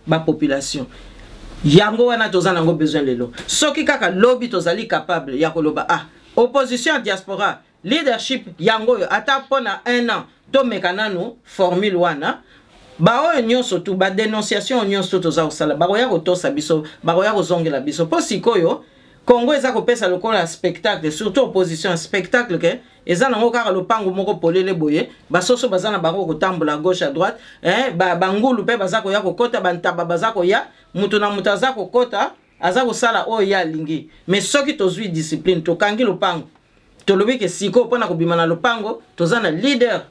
ba population yango wana tozana ngo besoin lelo soki kaka lobi tozali capable ya koloba opposition diaspora leadership yango yo ata pona 1 an to mekanano formule wana ba oyo nyonso tu ba dénonciation nyonso toza osala ba koya kotosa biso ba koya kozongela biso po sikoyo Congo eza kopesa lokola spectacle surtout opposition spectacle ke eza nango kaka lopango moko polele boye basoso bazana bako kotambola à gauche à droite ba ngulu pe bazako ya kokota bantaba bazako ya mutu na mutu azako kota azako sala oyo ya lingi mais soki tozwi discipline to kangi lopango to lobi ke siko pona kobima na lopango tozana leader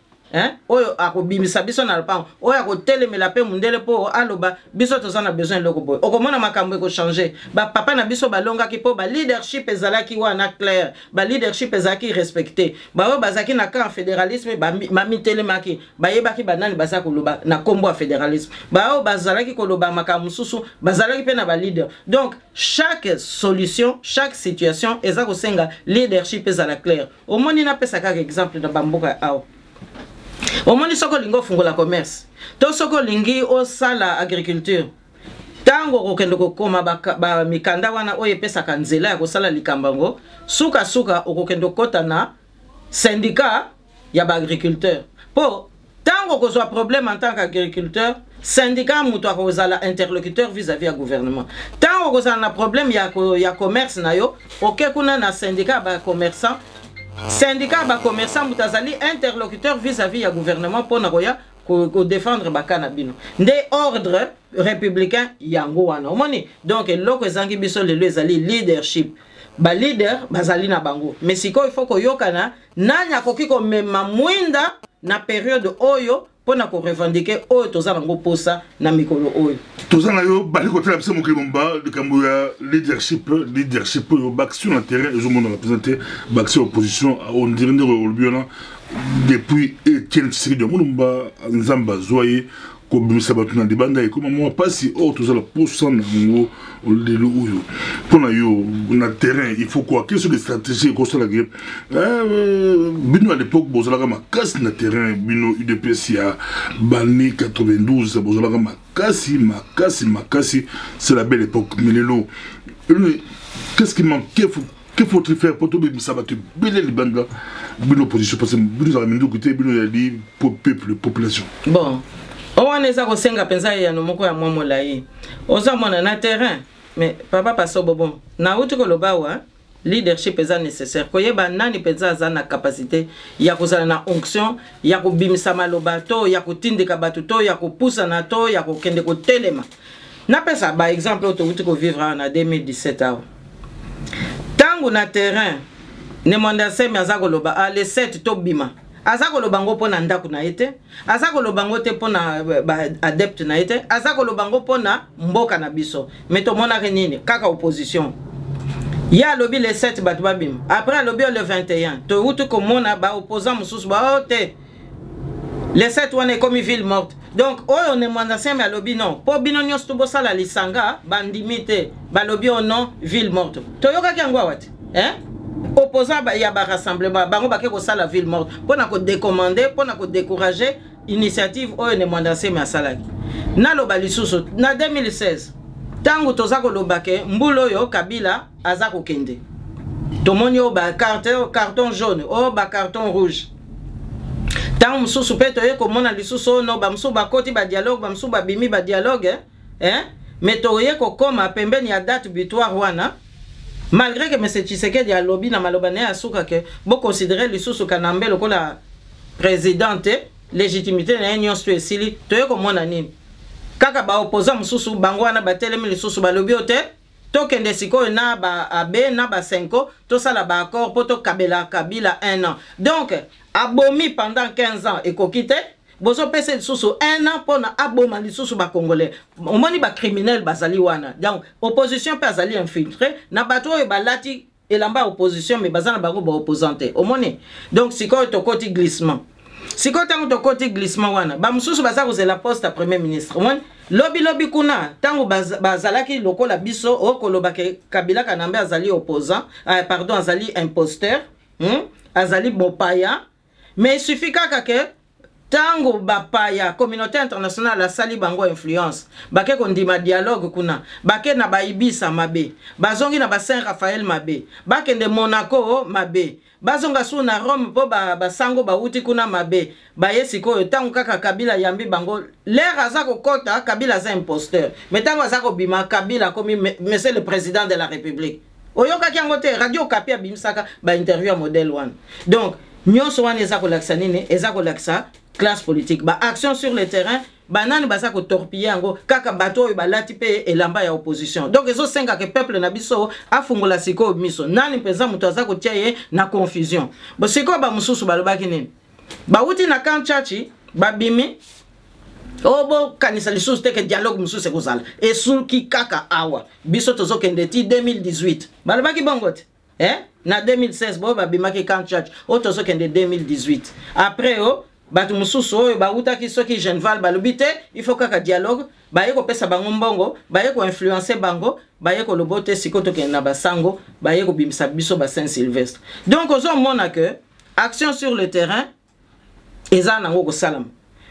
oyo akobimisa biso na lopango oyo akotelemela pe mundele po aloba biso tozana besoin loko boy okomona makambo eko changer ba papa na biso balongaki po ba leadership ezalaki wana clair ba leadership ezalaki respecté ba oyo bazaki na camp fédéralisme ba mitelemaki ba yebaki banani bazaka koloba na kombo ya fédéralisme ba oyo bazalaki koloba makambo susu bazalaki pe na ba leader. Donc chaque solution chaque situation ezako senga leadership ezala clair omoni na pesa kaka exemple na bamboka awa omoni soko lingo fungola commerce to soko lingi o sala agriculture tango kokendo kokoma ba mikanda wana oye pesa kanzela ya kosala likambango suka okokendo kota na syndicat ya ba agriculteur po tango kozwa problème en tant qu'agriculteur syndicat muto akozala interlocuteur vis-à-vis ya gouvernement tango kozala na problème ya commerce na yo okekuna na syndicat ba commerçant syndicat ba commerçant mutazali interlocuteur vis-à-vis ya gouvernement pour nakoya ko défendre bakana bino nde ordre républicain yango wana omoni. Donc loko ezangi biso lelo ezali leadership ba leader bazali na bango mais siko il faut ko yokana nanya koki ko mema mwinda na période oyo pona ko revendiquer oyo tozana ngo posa na mikolo oyo tozana yo bali ko tala biso mokilomba de kambo ya leadership yo baction na terrain et je m'en représenter baction opposition on dirait le depuis Etienne Tshisekedi mulumba nzamba zoye ko bimisa batu na dibanda e comme moi pasi tozala posa na ngo lelo oyo pona yo na terrain il faut quoi quelles sont les stratégies ko sala ke bino à l'époque bozala ka makasi na terrain bino UDPS ya bani 92 bozala ka makasi c'est la belle époque mais lelo qu'est-ce qui manque que faut-il faire pour tomber sabatu belle libanda bino position parce que bino za mendo côté bino ya li peuple population bon on eza kosenga penza ya no moko ya mwamolai oza mona na terrain mais papa paso bobo na uti ko lobawa leadership est nécessaire. Koyeba nani penza za na capacité ya kozala na onction, ya kobimisa maloba to, ya kotindika bato to, ya kopusa na to, ya kokende kotelema. Na pesa ba exemple to wuti ko vivre en 2017 awa. Tangu na terrain ne mwanda semi azako loba a le 7 to bima. Azako lobango pona ndaku na ete, azako lobango te pona adepte na ete, azako lobango pona mboka na biso. Meto mona nini kaka opposition. Ya lobby le 7 bat babim. Après lobby le 21. To wutu ko mona ba opposant mususu ba ote. Le 7 wane comme ville morte. Donc on est moins ancien mais lobby non. Po bino nyos to bosala lisanga bandimite ba lobby on non ville morte. To yoka kyangwa wat. Hein? Opposant ba ya ba rassemblement bango ba ke ko sala ville morte. Pona ko décommander, pona ko décourager initiative on est moins ancien mais salaki. Na loba lisusu na 2016. Tango tozako lobake mbulo yo Kabila azako kende. Tomoni o ba carton jaune, o ba carton rouge. Tango mususu peto ye komona lisusu no ba musu ba koti ba dialogue ba musu ba bimi ba dialogue mais to ye ko koma pembeni ya date butoir wana malgré que M. Tshisekedi a lobby na malobane asuka ke bo considérer lisusu kanambe lokola présidente légitimité na union suesili to ye komona nini kaka ba opposant mususu bango wana batelemi lisusu ba lobby ote to kende siko na ba AB na ba 5 to sala ba accord poto Kabila 1 an donc abomi pendant 15 ans et kokite bozo pese lisusu 1 an pona aboma lisusu ba congolais omoni ba criminel bazali wana donc opposition pe azali infiltré na bato oyo balati elamba opposition mais bazana bango ba opposante omoni donc siko to koti glissement siko tango to koti glissement wana ba mususu baza kozela poste à premier ministre omoni lobby kuna tango bazalaki lokola biso okoloba ke Kabila kanambe azali opposant pardon azali imposteur azali bopaya mais il suffit que tango bapaya communauté internationale a sali bango influence bake kondima dialogue kuna bake na baibisa mabe bazongi na ba Saint Raphaël mabe bake de Monaco mabe bazonga su na Rome po basango bauti kuna mabe bayesi ko tango kaka Kabila yambi bango l'air azako kota Kabila za imposteur mais tango azako bima Kabila comme monsieur le président de la République oyoka kiangote radio Kapi abimsaka ba interview à modèle 1 donc nyonso wana ezako laksa nini ezako laksa classe politique ba action sur le terrain banani basako torpiller yango kaka bato oyo balati pe elamba ya opposition donc ezo senga ke peuple na biso afungola siko miso nani peza muto azako tiaye na confusion bo siko ba mususu balobaki nini ba uti na kan chachi ba bimi obo kanisa lisusu teke dialogue mususu ekozala esuki kaka awa biso tozo kende ti 2018 balobaki bongote na 2016 bo babimaki kan church o tozo kende 2018 après batu mususu oyo bautaki soki Genval balobite il faut kaka dialogue baye ko pesa bango mbongo baye ko influencer bango baye ko lobote sikoto ke na basango baye ko bimisa biso ba Saint Sylvestre donc ozo mona que action sur le terrain eza nango ko salam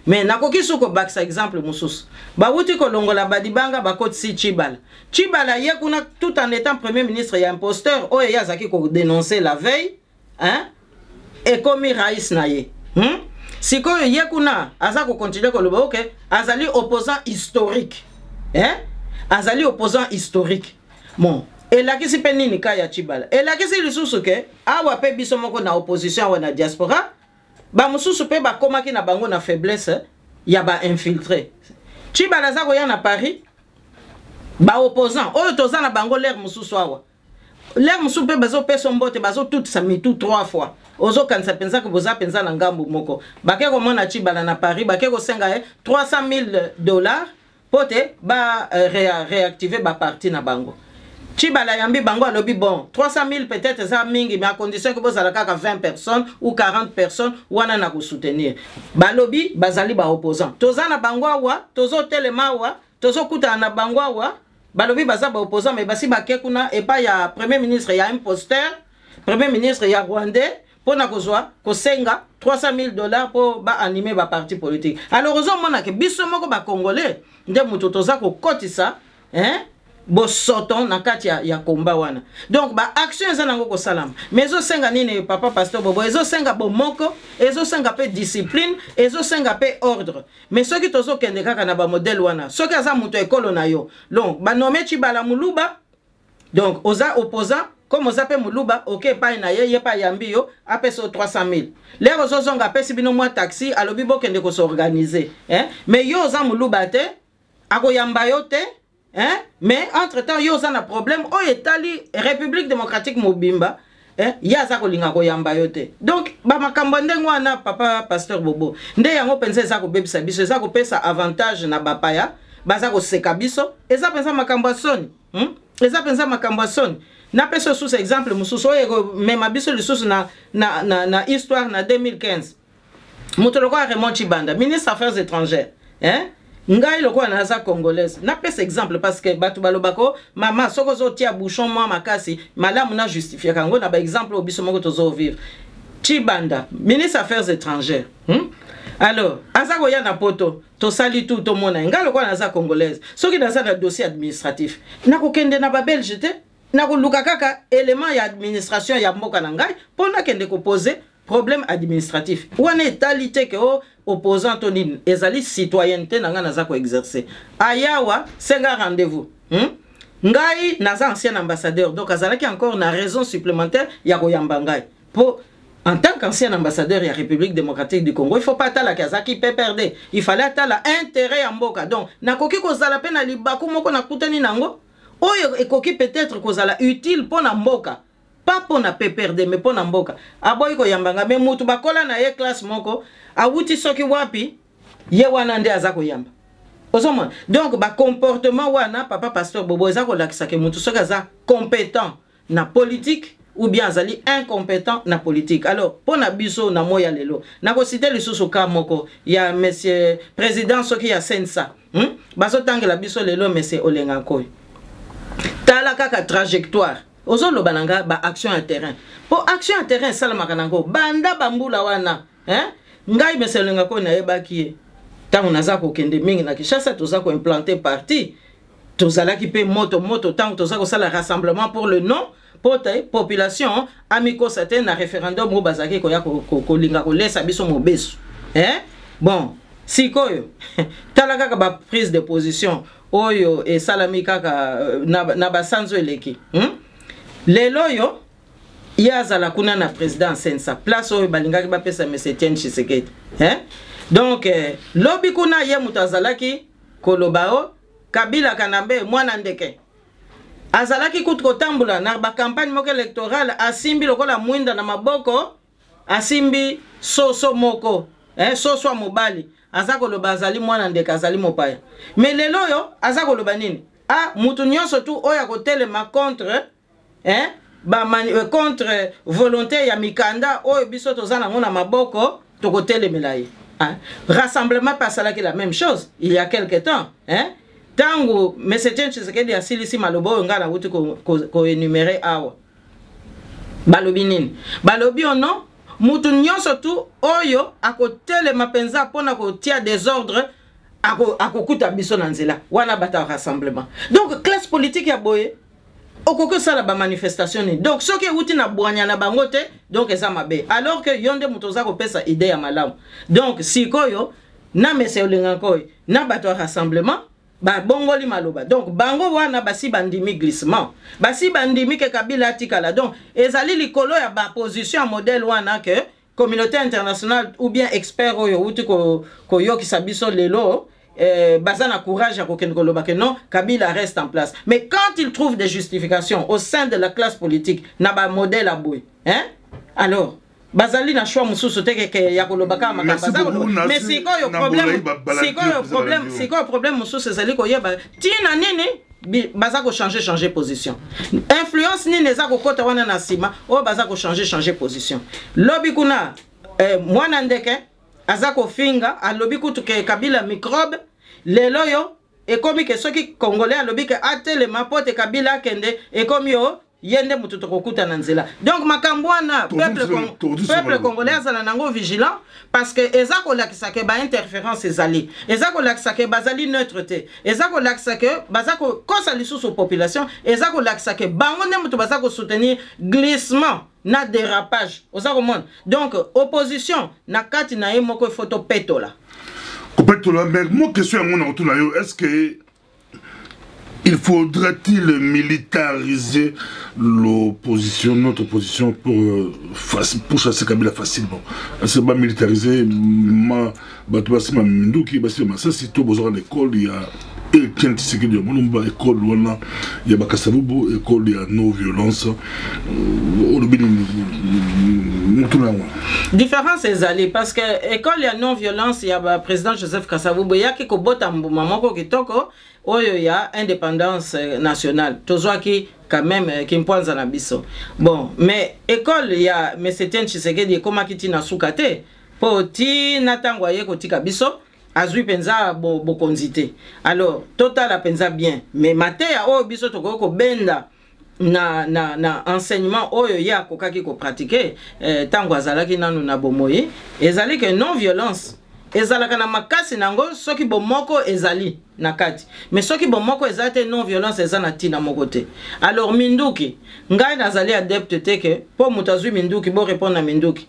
mais nakoki suko baksa exemple mususu bauti ko longola badibanga bakoti si Chibala ye kuna tout en étant premier ministre ya imposteur oyo yazaki ko dénoncer la veille et comme Raïs naye siko ye kuna azako continuer ko loba OK azali opposant historique azali opposant historique bon et la kisi penini ka ya Chibala et la kisi lisusu ke awa pe biso moko na opposition wa na diaspora ba mususu pe ba komaki na bango na faiblesse ya ba infiltré Chibala zako ya na Paris ba opposant oyo toza na bango l'air mususu awa l'air mususu pe bazo peso mbote bazo tout ça mi tout 3 fois ozo kanisa penza ko boza penza na ngambu moko bake ko mona Chibala na Paris bake ko senga $300,000 pote ba réactiver ba parti na bango Chibala yambi bango alobi bon 300,000 peut-être ça mingi mais à condition que bozala kaka 20 personnes ou 40 personnes wana na ko soutenir balobi bazali ba opposant toza na bango wa tozo telema wa tozo kuta na bango wa balobi baza ba opposant mais basi bake kuna et pas ya premier ministre ya imposteur premier ministre ya rwandais pour na kozwa kosenga $300,000 pour ba animer ba parti politique alors ozomona ke biso moko ba congolais nde muto toza ko kotisa bo soton na kati ya komba wana donc ba action eza nango ko salam mais ezo senga nini papa pasteur bobo ezo senga bo moko ezo senga pe discipline ezo senga pe ordre mais soki tozo kende kaka na ba modèle wana soki aza muto ekolo na yo donc ba nommé Chibala Muluba donc oza opposant comme ozape muluba ok pa na ye pa yambi yo apeso 300 000 les ozozonga pesi bino mwa taxi alobi bokende ko s'organiser mais yo oza muluba te akoyamba yo te mais entre temps yo oza na problème oyo etali République démocratique mobimba yaza kolinga koyamba yo te. Donc ba makambo ndenge wana papa pasteur Bobo nde yango penza eza kobebisa biso eza kopesa avantage na bapaya baza koseka biso eza penza makambo soni eza penza makambo soni na peso sous exemple mususu oyo mema biso lisusu na histoire na 2015 mutoloko ya Raymond Chibanda ministre affaires étrangères ngai lokwa naza congolaise na pesa exemple parce que batu balobako mama soko zo tia bouchon moi makasi malamu na justifier kango na ba exemple obiso moko tozo vivre Chibanda ministre affaires étrangères alors azako ya na poto to sali tout to mona ngai lokwa naza congolaise soki naza na dossier administratif na kokende na ba belge te na koluka kaka élément ya administration ya mboka na ngai pona kende ko poser problème administratif wana etalité que opposant tonine ezali citoyenneté nanga naza ko exercer ayawa senga rendez-vous ngai naza ancien ambassadeur donc azalaki encore na raison supplémentaire ya koyamba ngai pour en tant qu'ancien ambassadeur de la République démocratique du Congo il faut pas tala kazaki pe perdre il fallait tala intérêt ya mboka donc nakoki kozala pe na libaku moko na kutani nango oyo ekoki peut-être kozala utile pour na mboka pas pour na perdre mais pour na mboka aboyi ko yambanga mais mutu bakola na ye classe moko awuti soki wapi ye wana nde azako yamba osoma donc ba comportement wana papa pasteur Bobo ezako lakisa ke mutu soki aza compétent na politique ou bien azali incompétent na politique alors pour na biso na moya lelo na ko citer lisusu ka moko ya monsieur président soki ya sensa baso tangela biso lelo monsieur Olenga Koy tala kaka trajectoire ozo lobananga ba action à terrain pour action à terrain salamaka nango banda bambula wana ngai meselenga ko na yebaki tango naza ko kende mingi na Kinshasa toza ko implanter parti tozalaki pe moto tango toza ko sala rassemblement pour le nom pour ta population amiko certaine na référendum au bazaki ko ya ko linga ko lesa biso mobesu bon sikoyo tala kaka ba prise de position oyo e salami kaka na basanzo eleki lelo yo yazala kuna na président sensa place oyo balingaki ba pesa monsieur Etienne Tshisekedi donc lobi kuna ye mutazalaki kolobao Kabila Kanambe mwana ndeke azalaki kutuko tambula na ba campagne moko électorale asimbi lokola mwinda na maboko asimbi soso moko soso mobali azako loba azali mwana ndeke azali mopaya mais lelo yo azako loba nini mutu nyonso tu oya kotelema contre contre volonté ya mikanda oyo biso tozana ngona maboko tokotelemela ye rassemblement pasalaki la même chose il y a quelque temps tango monsieur Etienne Tshisekedi asilisi malobo oyo ngana wuti ko énumérer awa balobi nini balobi ono mutu nyonso tu oyo akotelema penza pona kotia désordre akokuta biso na nzela wana bata rassemblement donc classe politique ya boye okoko sala ba manifestation ni donc soki wuti na bwanya na bango te donc eza mabe alors que yonde mutu za ko pesa idée ya malamu donc sikoyo na monsieur Olenga Koy na bato rassemblement ba bongoli maloba donc bango wana basi bandimi glissement basi bandimi ke Kabila tikala donc ezali likolo ya ba position ya modèle wana que communauté internationale ou bien expert oyo wuti ko yokisa biso lelo bazana courage à kokende koloba que non Kabila reste en place mais quand il trouve des justifications au sein de la classe politique na ba modèle à boy alors bazali na choix mususu teke ke ya koloba kama bazalo mais c'est quoi le problème mususu ezali ko yeba tina nini bazako changer position influence nini ezako kota wana na sima o bazako changer position lobby kuna mwana ndeke azako finga alobi kutu ke Kabila microbe lelo yo ekomi ke soki congolais alobi ke atele mapote Kabila kende ekomi yo yende mutu tokokuta na nzela donc makambwana peuple congolais azala nango vigilant parce que ezako lakisa ke ba interférence ezali ezako lakisa ke bazali neutralité ezako lakisa ke bazako kosa lisusu population ezako lakisa ke bango ne mutu bazako soutenir glissement na dérapage ozako monde donc opposition na kati na yemoko photo petola petola mais mon question à mon retour là est-ce que Il faudra-t-il militariser l'opposition, notre opposition, pour chasser Kabila facilement? C'est pas militariser, si tout besoin d'école, il y a école, il y a Bakasavubo, école, il y a non-violence. Différence est allée parce que école, il y a non-violence, il y a le président Joseph Kasavubo, il y a qui kobota mbumamoko kitoko. Il y a indépendance nationale. Toujours qui quand même qui me pense à biso. Bon, mais école il y a mais c'était Tshisekedi comment qui tina soukate pour ti natangwaye ko tika biso azui penza bo konzite. Alors total a penza bien, mais maté ya o biso to ko benda na enseignement oyo ya ko kaki ko pratiquer tango azalaki nanu na bomoyi ezali que non violence. Ezalaka na makasi nango soki bomoko ezali nakati mais soki bomoko ezate non violence ezana tina mokote. Alors minduki ngai nazali adepte teke po mutazui minduki bo répondre na minduki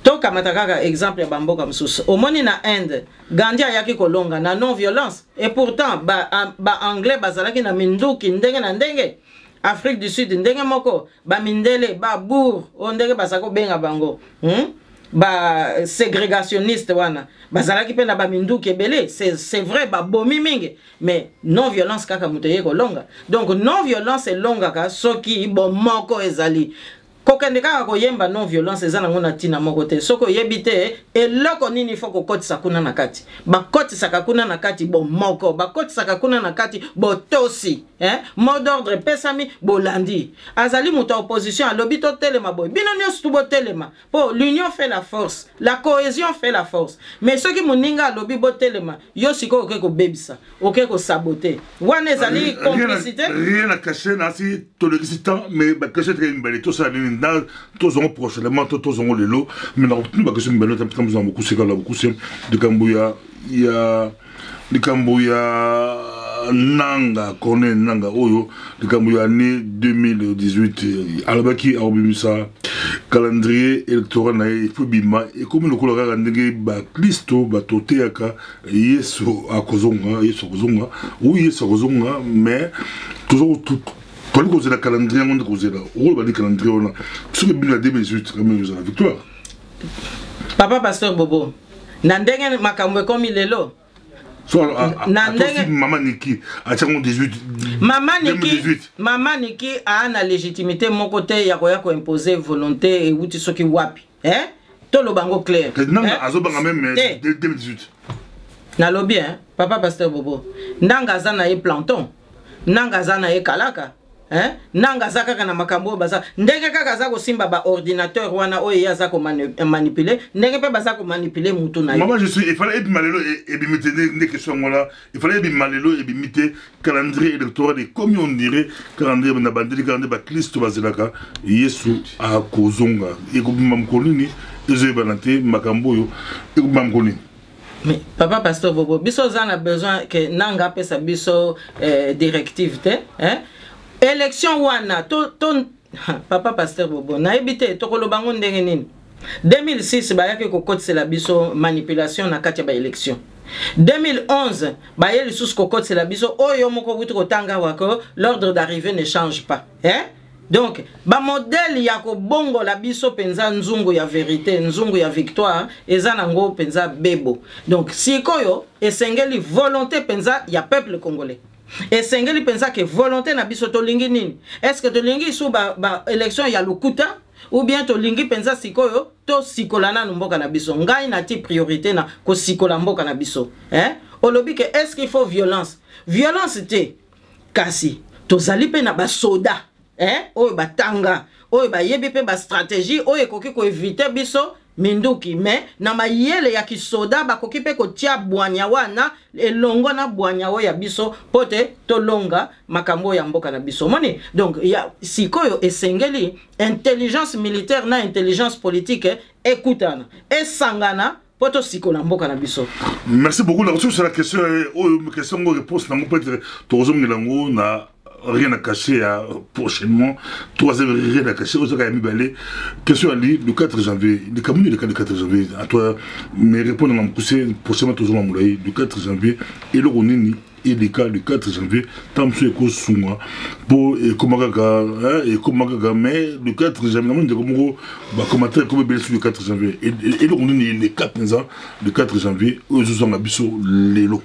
to kamatakaka exemple ya bamboka msusu omoni na Inde Gandhi ayaki kolonga na non violence et pourtant ba anglais bazalaki na minduki ndenge na ndenge. Afrique du Sud ndenge moko ba mindele ba bour o ndenge basako benga bango ba ségrégationniste wana bazalaki pe na ba minduki ebele c'est vrai ba bomi mingi mais non violence kaka muteye ko longa donc non violence est longa ka soki bo moko ezali kokende kaka koyemba non violence ezana ngona tina moko te soko yebite eloko nini foko kotisa kuna nakati ba kotisa kuna nakati bo moko ba kotisa kuna nakati bo tosi mot d'ordre pesami bolandi azali muta opposition alobi to telema boy bino nyos tu bo telema po l'union fait la force la cohésion fait la force mais soki muninga alobi bo telema yo siko oke ko bebisa oke ko saboter wana ezali complicité rien à cacher nasi to l'excitant mais ba cacher très une to ça tous ont prochainement tous ont les lots mais la retenue que je me belle comme nous avons beaucoup c'est quand là beaucoup c'est de Kambuya il y a de Kambuya Nanga connaît Nanga Oyo de Kambuya année 2018 Albaki a obimisa calendrier électoral na Fubima et comme le coloré ndenge ba Kristo ba toteaka yeso akozonga oui yeso akozonga mais toujours tout quand on a le calendrier, on a le calendrier, on a tout ce qui est bien 2018, la victoire. Papa Pasteur Bobo, Nandenge makamwe comme il est là. Maman Niki, à 2018. Maman Niki a la légitimité, mon côté, il y a imposer volonté et où tu sais qui wapi. Hein? Tout le bango clair. Non, à même 2018. Nalobi, hein? Papa Pasteur Bobo. Nangazana et planton. Nangazana et kalaka. Nanga zaka kana makambo baza ndenge kaka zako simba ba ordinateur wana oyo ya zako manipuler ndenge pe baza ko manipuler mutu na maman je suis il fallait être malelo et bimiter des questions là il fallait être malelo et bimiter calendrier électoral et comme on dirait calendrier na bandeli calendrier ba Kristo bazelaka Yesu a kozonga et ko mamkolini ezo banate makambo yo et ko mamkolini. Mais papa Pasteur Bobo biso zana besoin que nanga pesa biso directive te élection wana ton papa Pasteur Bobo na ebité to kolo bango ndenge nini 2006 bayaki ko kotela biso manipulation na kati ba élection 2011 bayeli sous ko kotela biso oyo moko butu ko tanga wako l'ordre d'arrivée ne change pas donc ba modèle ya ko bongo la biso penza nzungu ya vérité nzungu ya victoire ezana ngo penza bebo donc sikoyo esengeli volonté penza ya peuple congolais. Et sengeli pensa que volonté na biso to lingi nini est-ce que to lingi sous ba élection ya lukuta ou bien to lingi pensa sikoyo to sikolana mboka na biso ngai na ti priorité na ko sikola mboka na biso olobi que est-ce qu'il faut violence te kasi to zali pe na ba soda oyo batanga oyo ba yebi pe ba stratégie oyo koki ko éviter biso minduki mais na mayele ya kisoda bakoki pe kotia bwanya wana elongo na bwanya ya biso pote tolonga makambo ya mboka na biso moni donc ya sikoyo esengeli intelligence militaire na intelligence politique ekutana esangana poto sikola mboka na biso. Merci beaucoup la ressource sur la question réponse na peut-être tozongelango na rien à cacher prochainement. Troisième, rien à cacher. Question à lui, le 4 janvier. Le Cameroun, le 4 janvier. À toi, mais répondre à la prochainement toujours à Moulaï, le 4 janvier. Et le Ronini. Et les cas le 4 janvier, tant que c'est Souma, pour et Komagaga, mais le 4 janvier, commentaire comme bien sûr le 4 janvier. Et le Ronini, les 4 ans, le 4 janvier, eux, ils sont habitués les lots.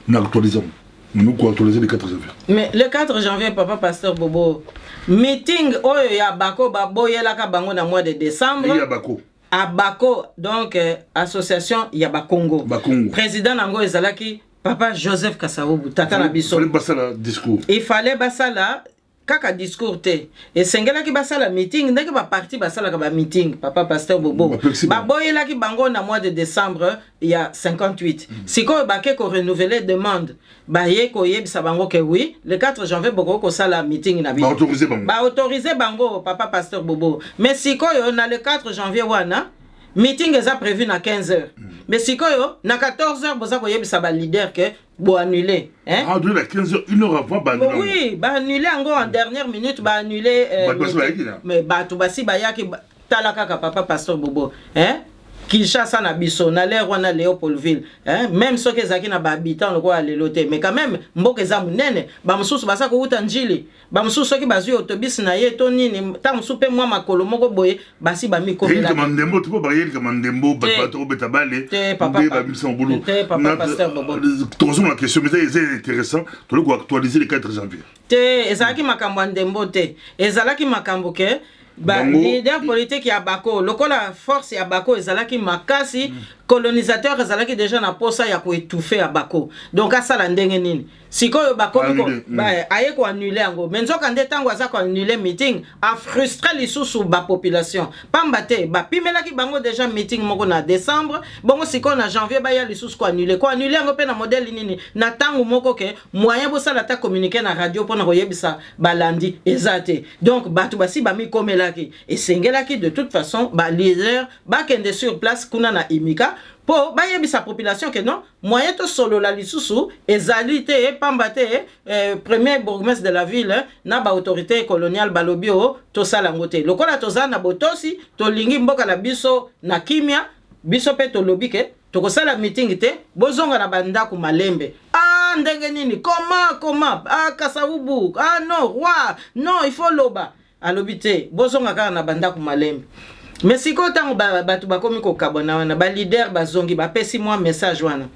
Nous actualisons. Nous actualisons le 4 janvier. Mais le 4 janvier, papa pasteur Bobo, meeting, oh, il y a Bako, Babo, il y a la Kabango dans le mois de décembre. Il y a Bako. À Bako, donc, association Yabakongo. Bakongo. Président Nango Ezalaki, papa Joseph Kasavubu, Tata Nabiso. Il fallait passer le discours. Il fallait passer là. Kaka discours te et sengela ki basala meeting ndenge ba parti basala ka ba meeting papa pasteur Bobo ba boyela ki bango na mois de décembre il y a 58 siko ba ke ko renouveler demande ba ye ko yebisa bango ke oui le 4 janvier boko ko sala meeting na bi ba autoriser bango papa pasteur Bobo mais siko yo na le 4 janvier wana meeting est prévu na 15h mais siko yo na 14h boza ko yebisa ba leader ke bo annuler hein ah à 15h une heure avant bah oui bah annuler en dernière minute bah annuler mais bah tout basi bah yaki talaka ka papa pasteur Bobo hein Kinshasa na biso na l'air wana Léopoldville hein même ceux qui zaki na ba habitant le quoi leloté mais quand même mboke za munene ba mususu basa ko uta njili ba mususu ki bazui autobus na ye to nini ta mususu pe mwa makolo moko boye basi ba mi komela il mandembo tu peux barrière que mandembo ba to beta balé papa pasteur Bobo toujours la question mais c'est intéressant tu dois actualiser le 4 janvier te ezaki makambo ndembo te ezalaki makambo ke ba leader politique ya Bako lokola force ya Bako ezalaki makasi colonisateur ezalaki déjà na posa ya ko étouffer ya Bako donc asala ndenge nini sikoyo Bako ko ba aye ko annuler yango menzoka nde tango aza ko annuler meeting a frustrer lisusu ba population pambate ba pimelaki bango déjà meeting moko na décembre bongo sikoyo na janvier ba ya lisusu ko annuler yango pe na modèle nini na tango moko ke moyen bo sala ta communiquer na radio pona ko yebisa balandi ezate donc batu basi ba mi komela et sengelaki de toute façon ba leader ba kende sur place kuna na imika po ba yebisa population que non moyen to solo la lisusu ezalité pambate premier bourgmestre de la ville na ba autorité coloniale balobio to salangote lokola tozana botosi to lingi mboka na biso na kimia biso pe to lobike to ko sala meeting te bozonga na banda ku malembe ah ndenge nini comment ah Kasavubu ah non roi non il faut loba alobité bozonga kaka na banda ku malembe mais siko tango batu bakomi ko kabona wana ba leader bazongi ba pesi moi message wana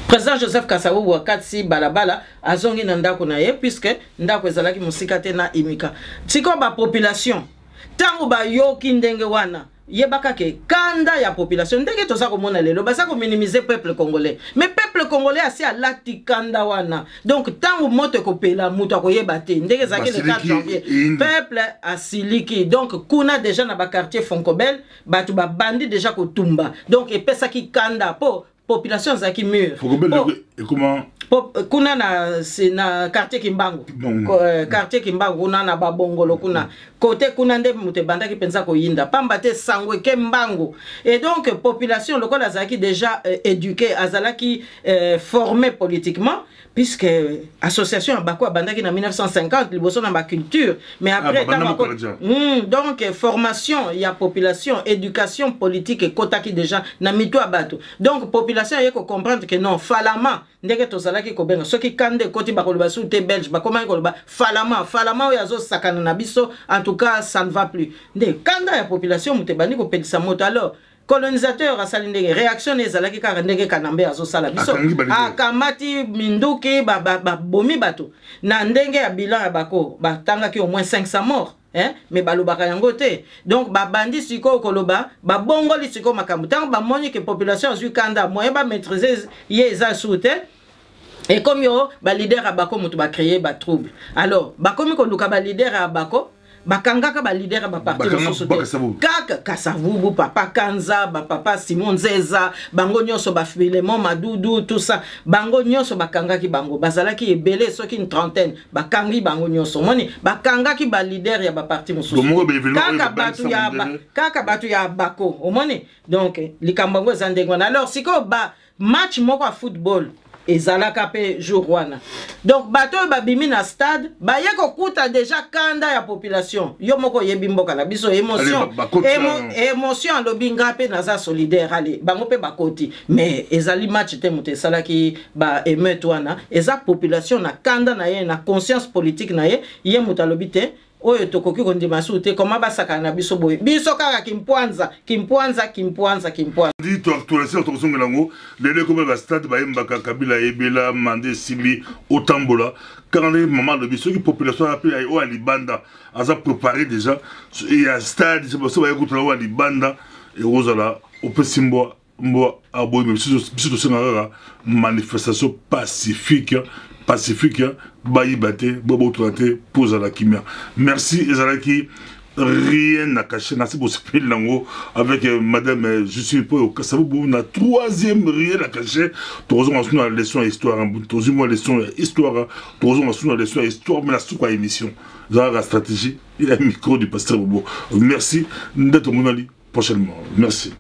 président Joseph Kasavubu wakati balabala azongi na ndako na ye puisque ndako ezalaki musika te na imika siko ba population tango ba yoki ndenge wana yebaka ke kanda ya population ndenge toza ko mona lelo basa ko minimiser peuple congolais mais peuple congolais asi alati kanda wana donc tango moto ko pela muto ko yeba te ndenge zaki le 4 janvier peuple asiliki donc kuna déjà na ba quartier Foncobel batu ba bandi déjà ko tumba donc epesa ki kanda po population zaki mur Foncobel et comment kuna na quartier Kimbangu quartier Kimbangu kuna na babongolo kuna côté kuna nde mute banda ki pensa ko yinda pamba te sangwe ke mbangu et donc population lokola zaki déjà éduquée azalaki formée politiquement puisque association Bako bandaki na 1950 liboso na ba culture mais après donc formation il y a population éducation politique et kotaki déjà na mito abato donc population yeko comprendre que non falama ndeke tozalaki ko benga soki kande koti bakoloba sous te belge bakoma koloba falama oyazo sakana na biso en tout cas ça ne va plus nde kanda ya population mutebani ko pelisa moto alors colonisateur asali ndenge réaction ezalaki kaka ndenge kanambe azosala biso akamati minduki bomi bato na ndenge ya bilan ya Bako batangaki au moins 500 morts hein mais balobaka yango te donc babandi siko koloba babongoli siko makambo tango bamoni ke population azui kanda moyen ba maîtriser ye eza soute et comme yo ba leader ya Bako mutu ba créer ba trouble alors bakomi ko luka ba leader ya Bako bakangaka ba leader ba parti mosusu kaka Kasavubu papa Kanza ba papa Simon Nzeza bango nyonso ba Filemon Madudu tout ça bango nyonso bakangaki bango bazalaki ebele soki une trentaine bakangi bango nyonso moni bakangaki ba leader ya ba parti mosusu kaka batu ya Bako omoni donc likambango ezandengwana alors siko ba match moko ya football ezalaka pe jour wana. Donc bato babimi na stade baye kokuta déjà kanda ya population yo moko yebi mboka na biso émotion émotion lobinga pe naza solidaire ale bango pe bakoti mais ezali match te mote salaki ba émeute wana eza population na kanda na ye na conscience politique na ye ye mutalobi te oyo tokoki kondima sute koma basaka na biso boye biso kaka kimpwanza dit to actualiser to songelango lele ko ba stade ba yembaka Kabila ebela mande sibi otambola quand les mamans de biso qui population appelé au Alibanda a préparé déjà et à stade c'est pour ça ba écouter au Alibanda et rozala au pesimbo mbo aboy même si to sengara manifestation pacifique Baïbate, Bobo Traté, pose à la kimia. Merci, Ezalaki. Rien à cacher. Merci pour ce film avec madame, je suis pas au Kassabou, la troisième rien à cacher. Toujours on a leçon histoire, toujours on leçon histoire, toujours on a leçon histoire, mais la sous-quoi émission. La stratégie, il y a un micro du pasteur Bobo. Merci d'être mon ali prochainement. Merci.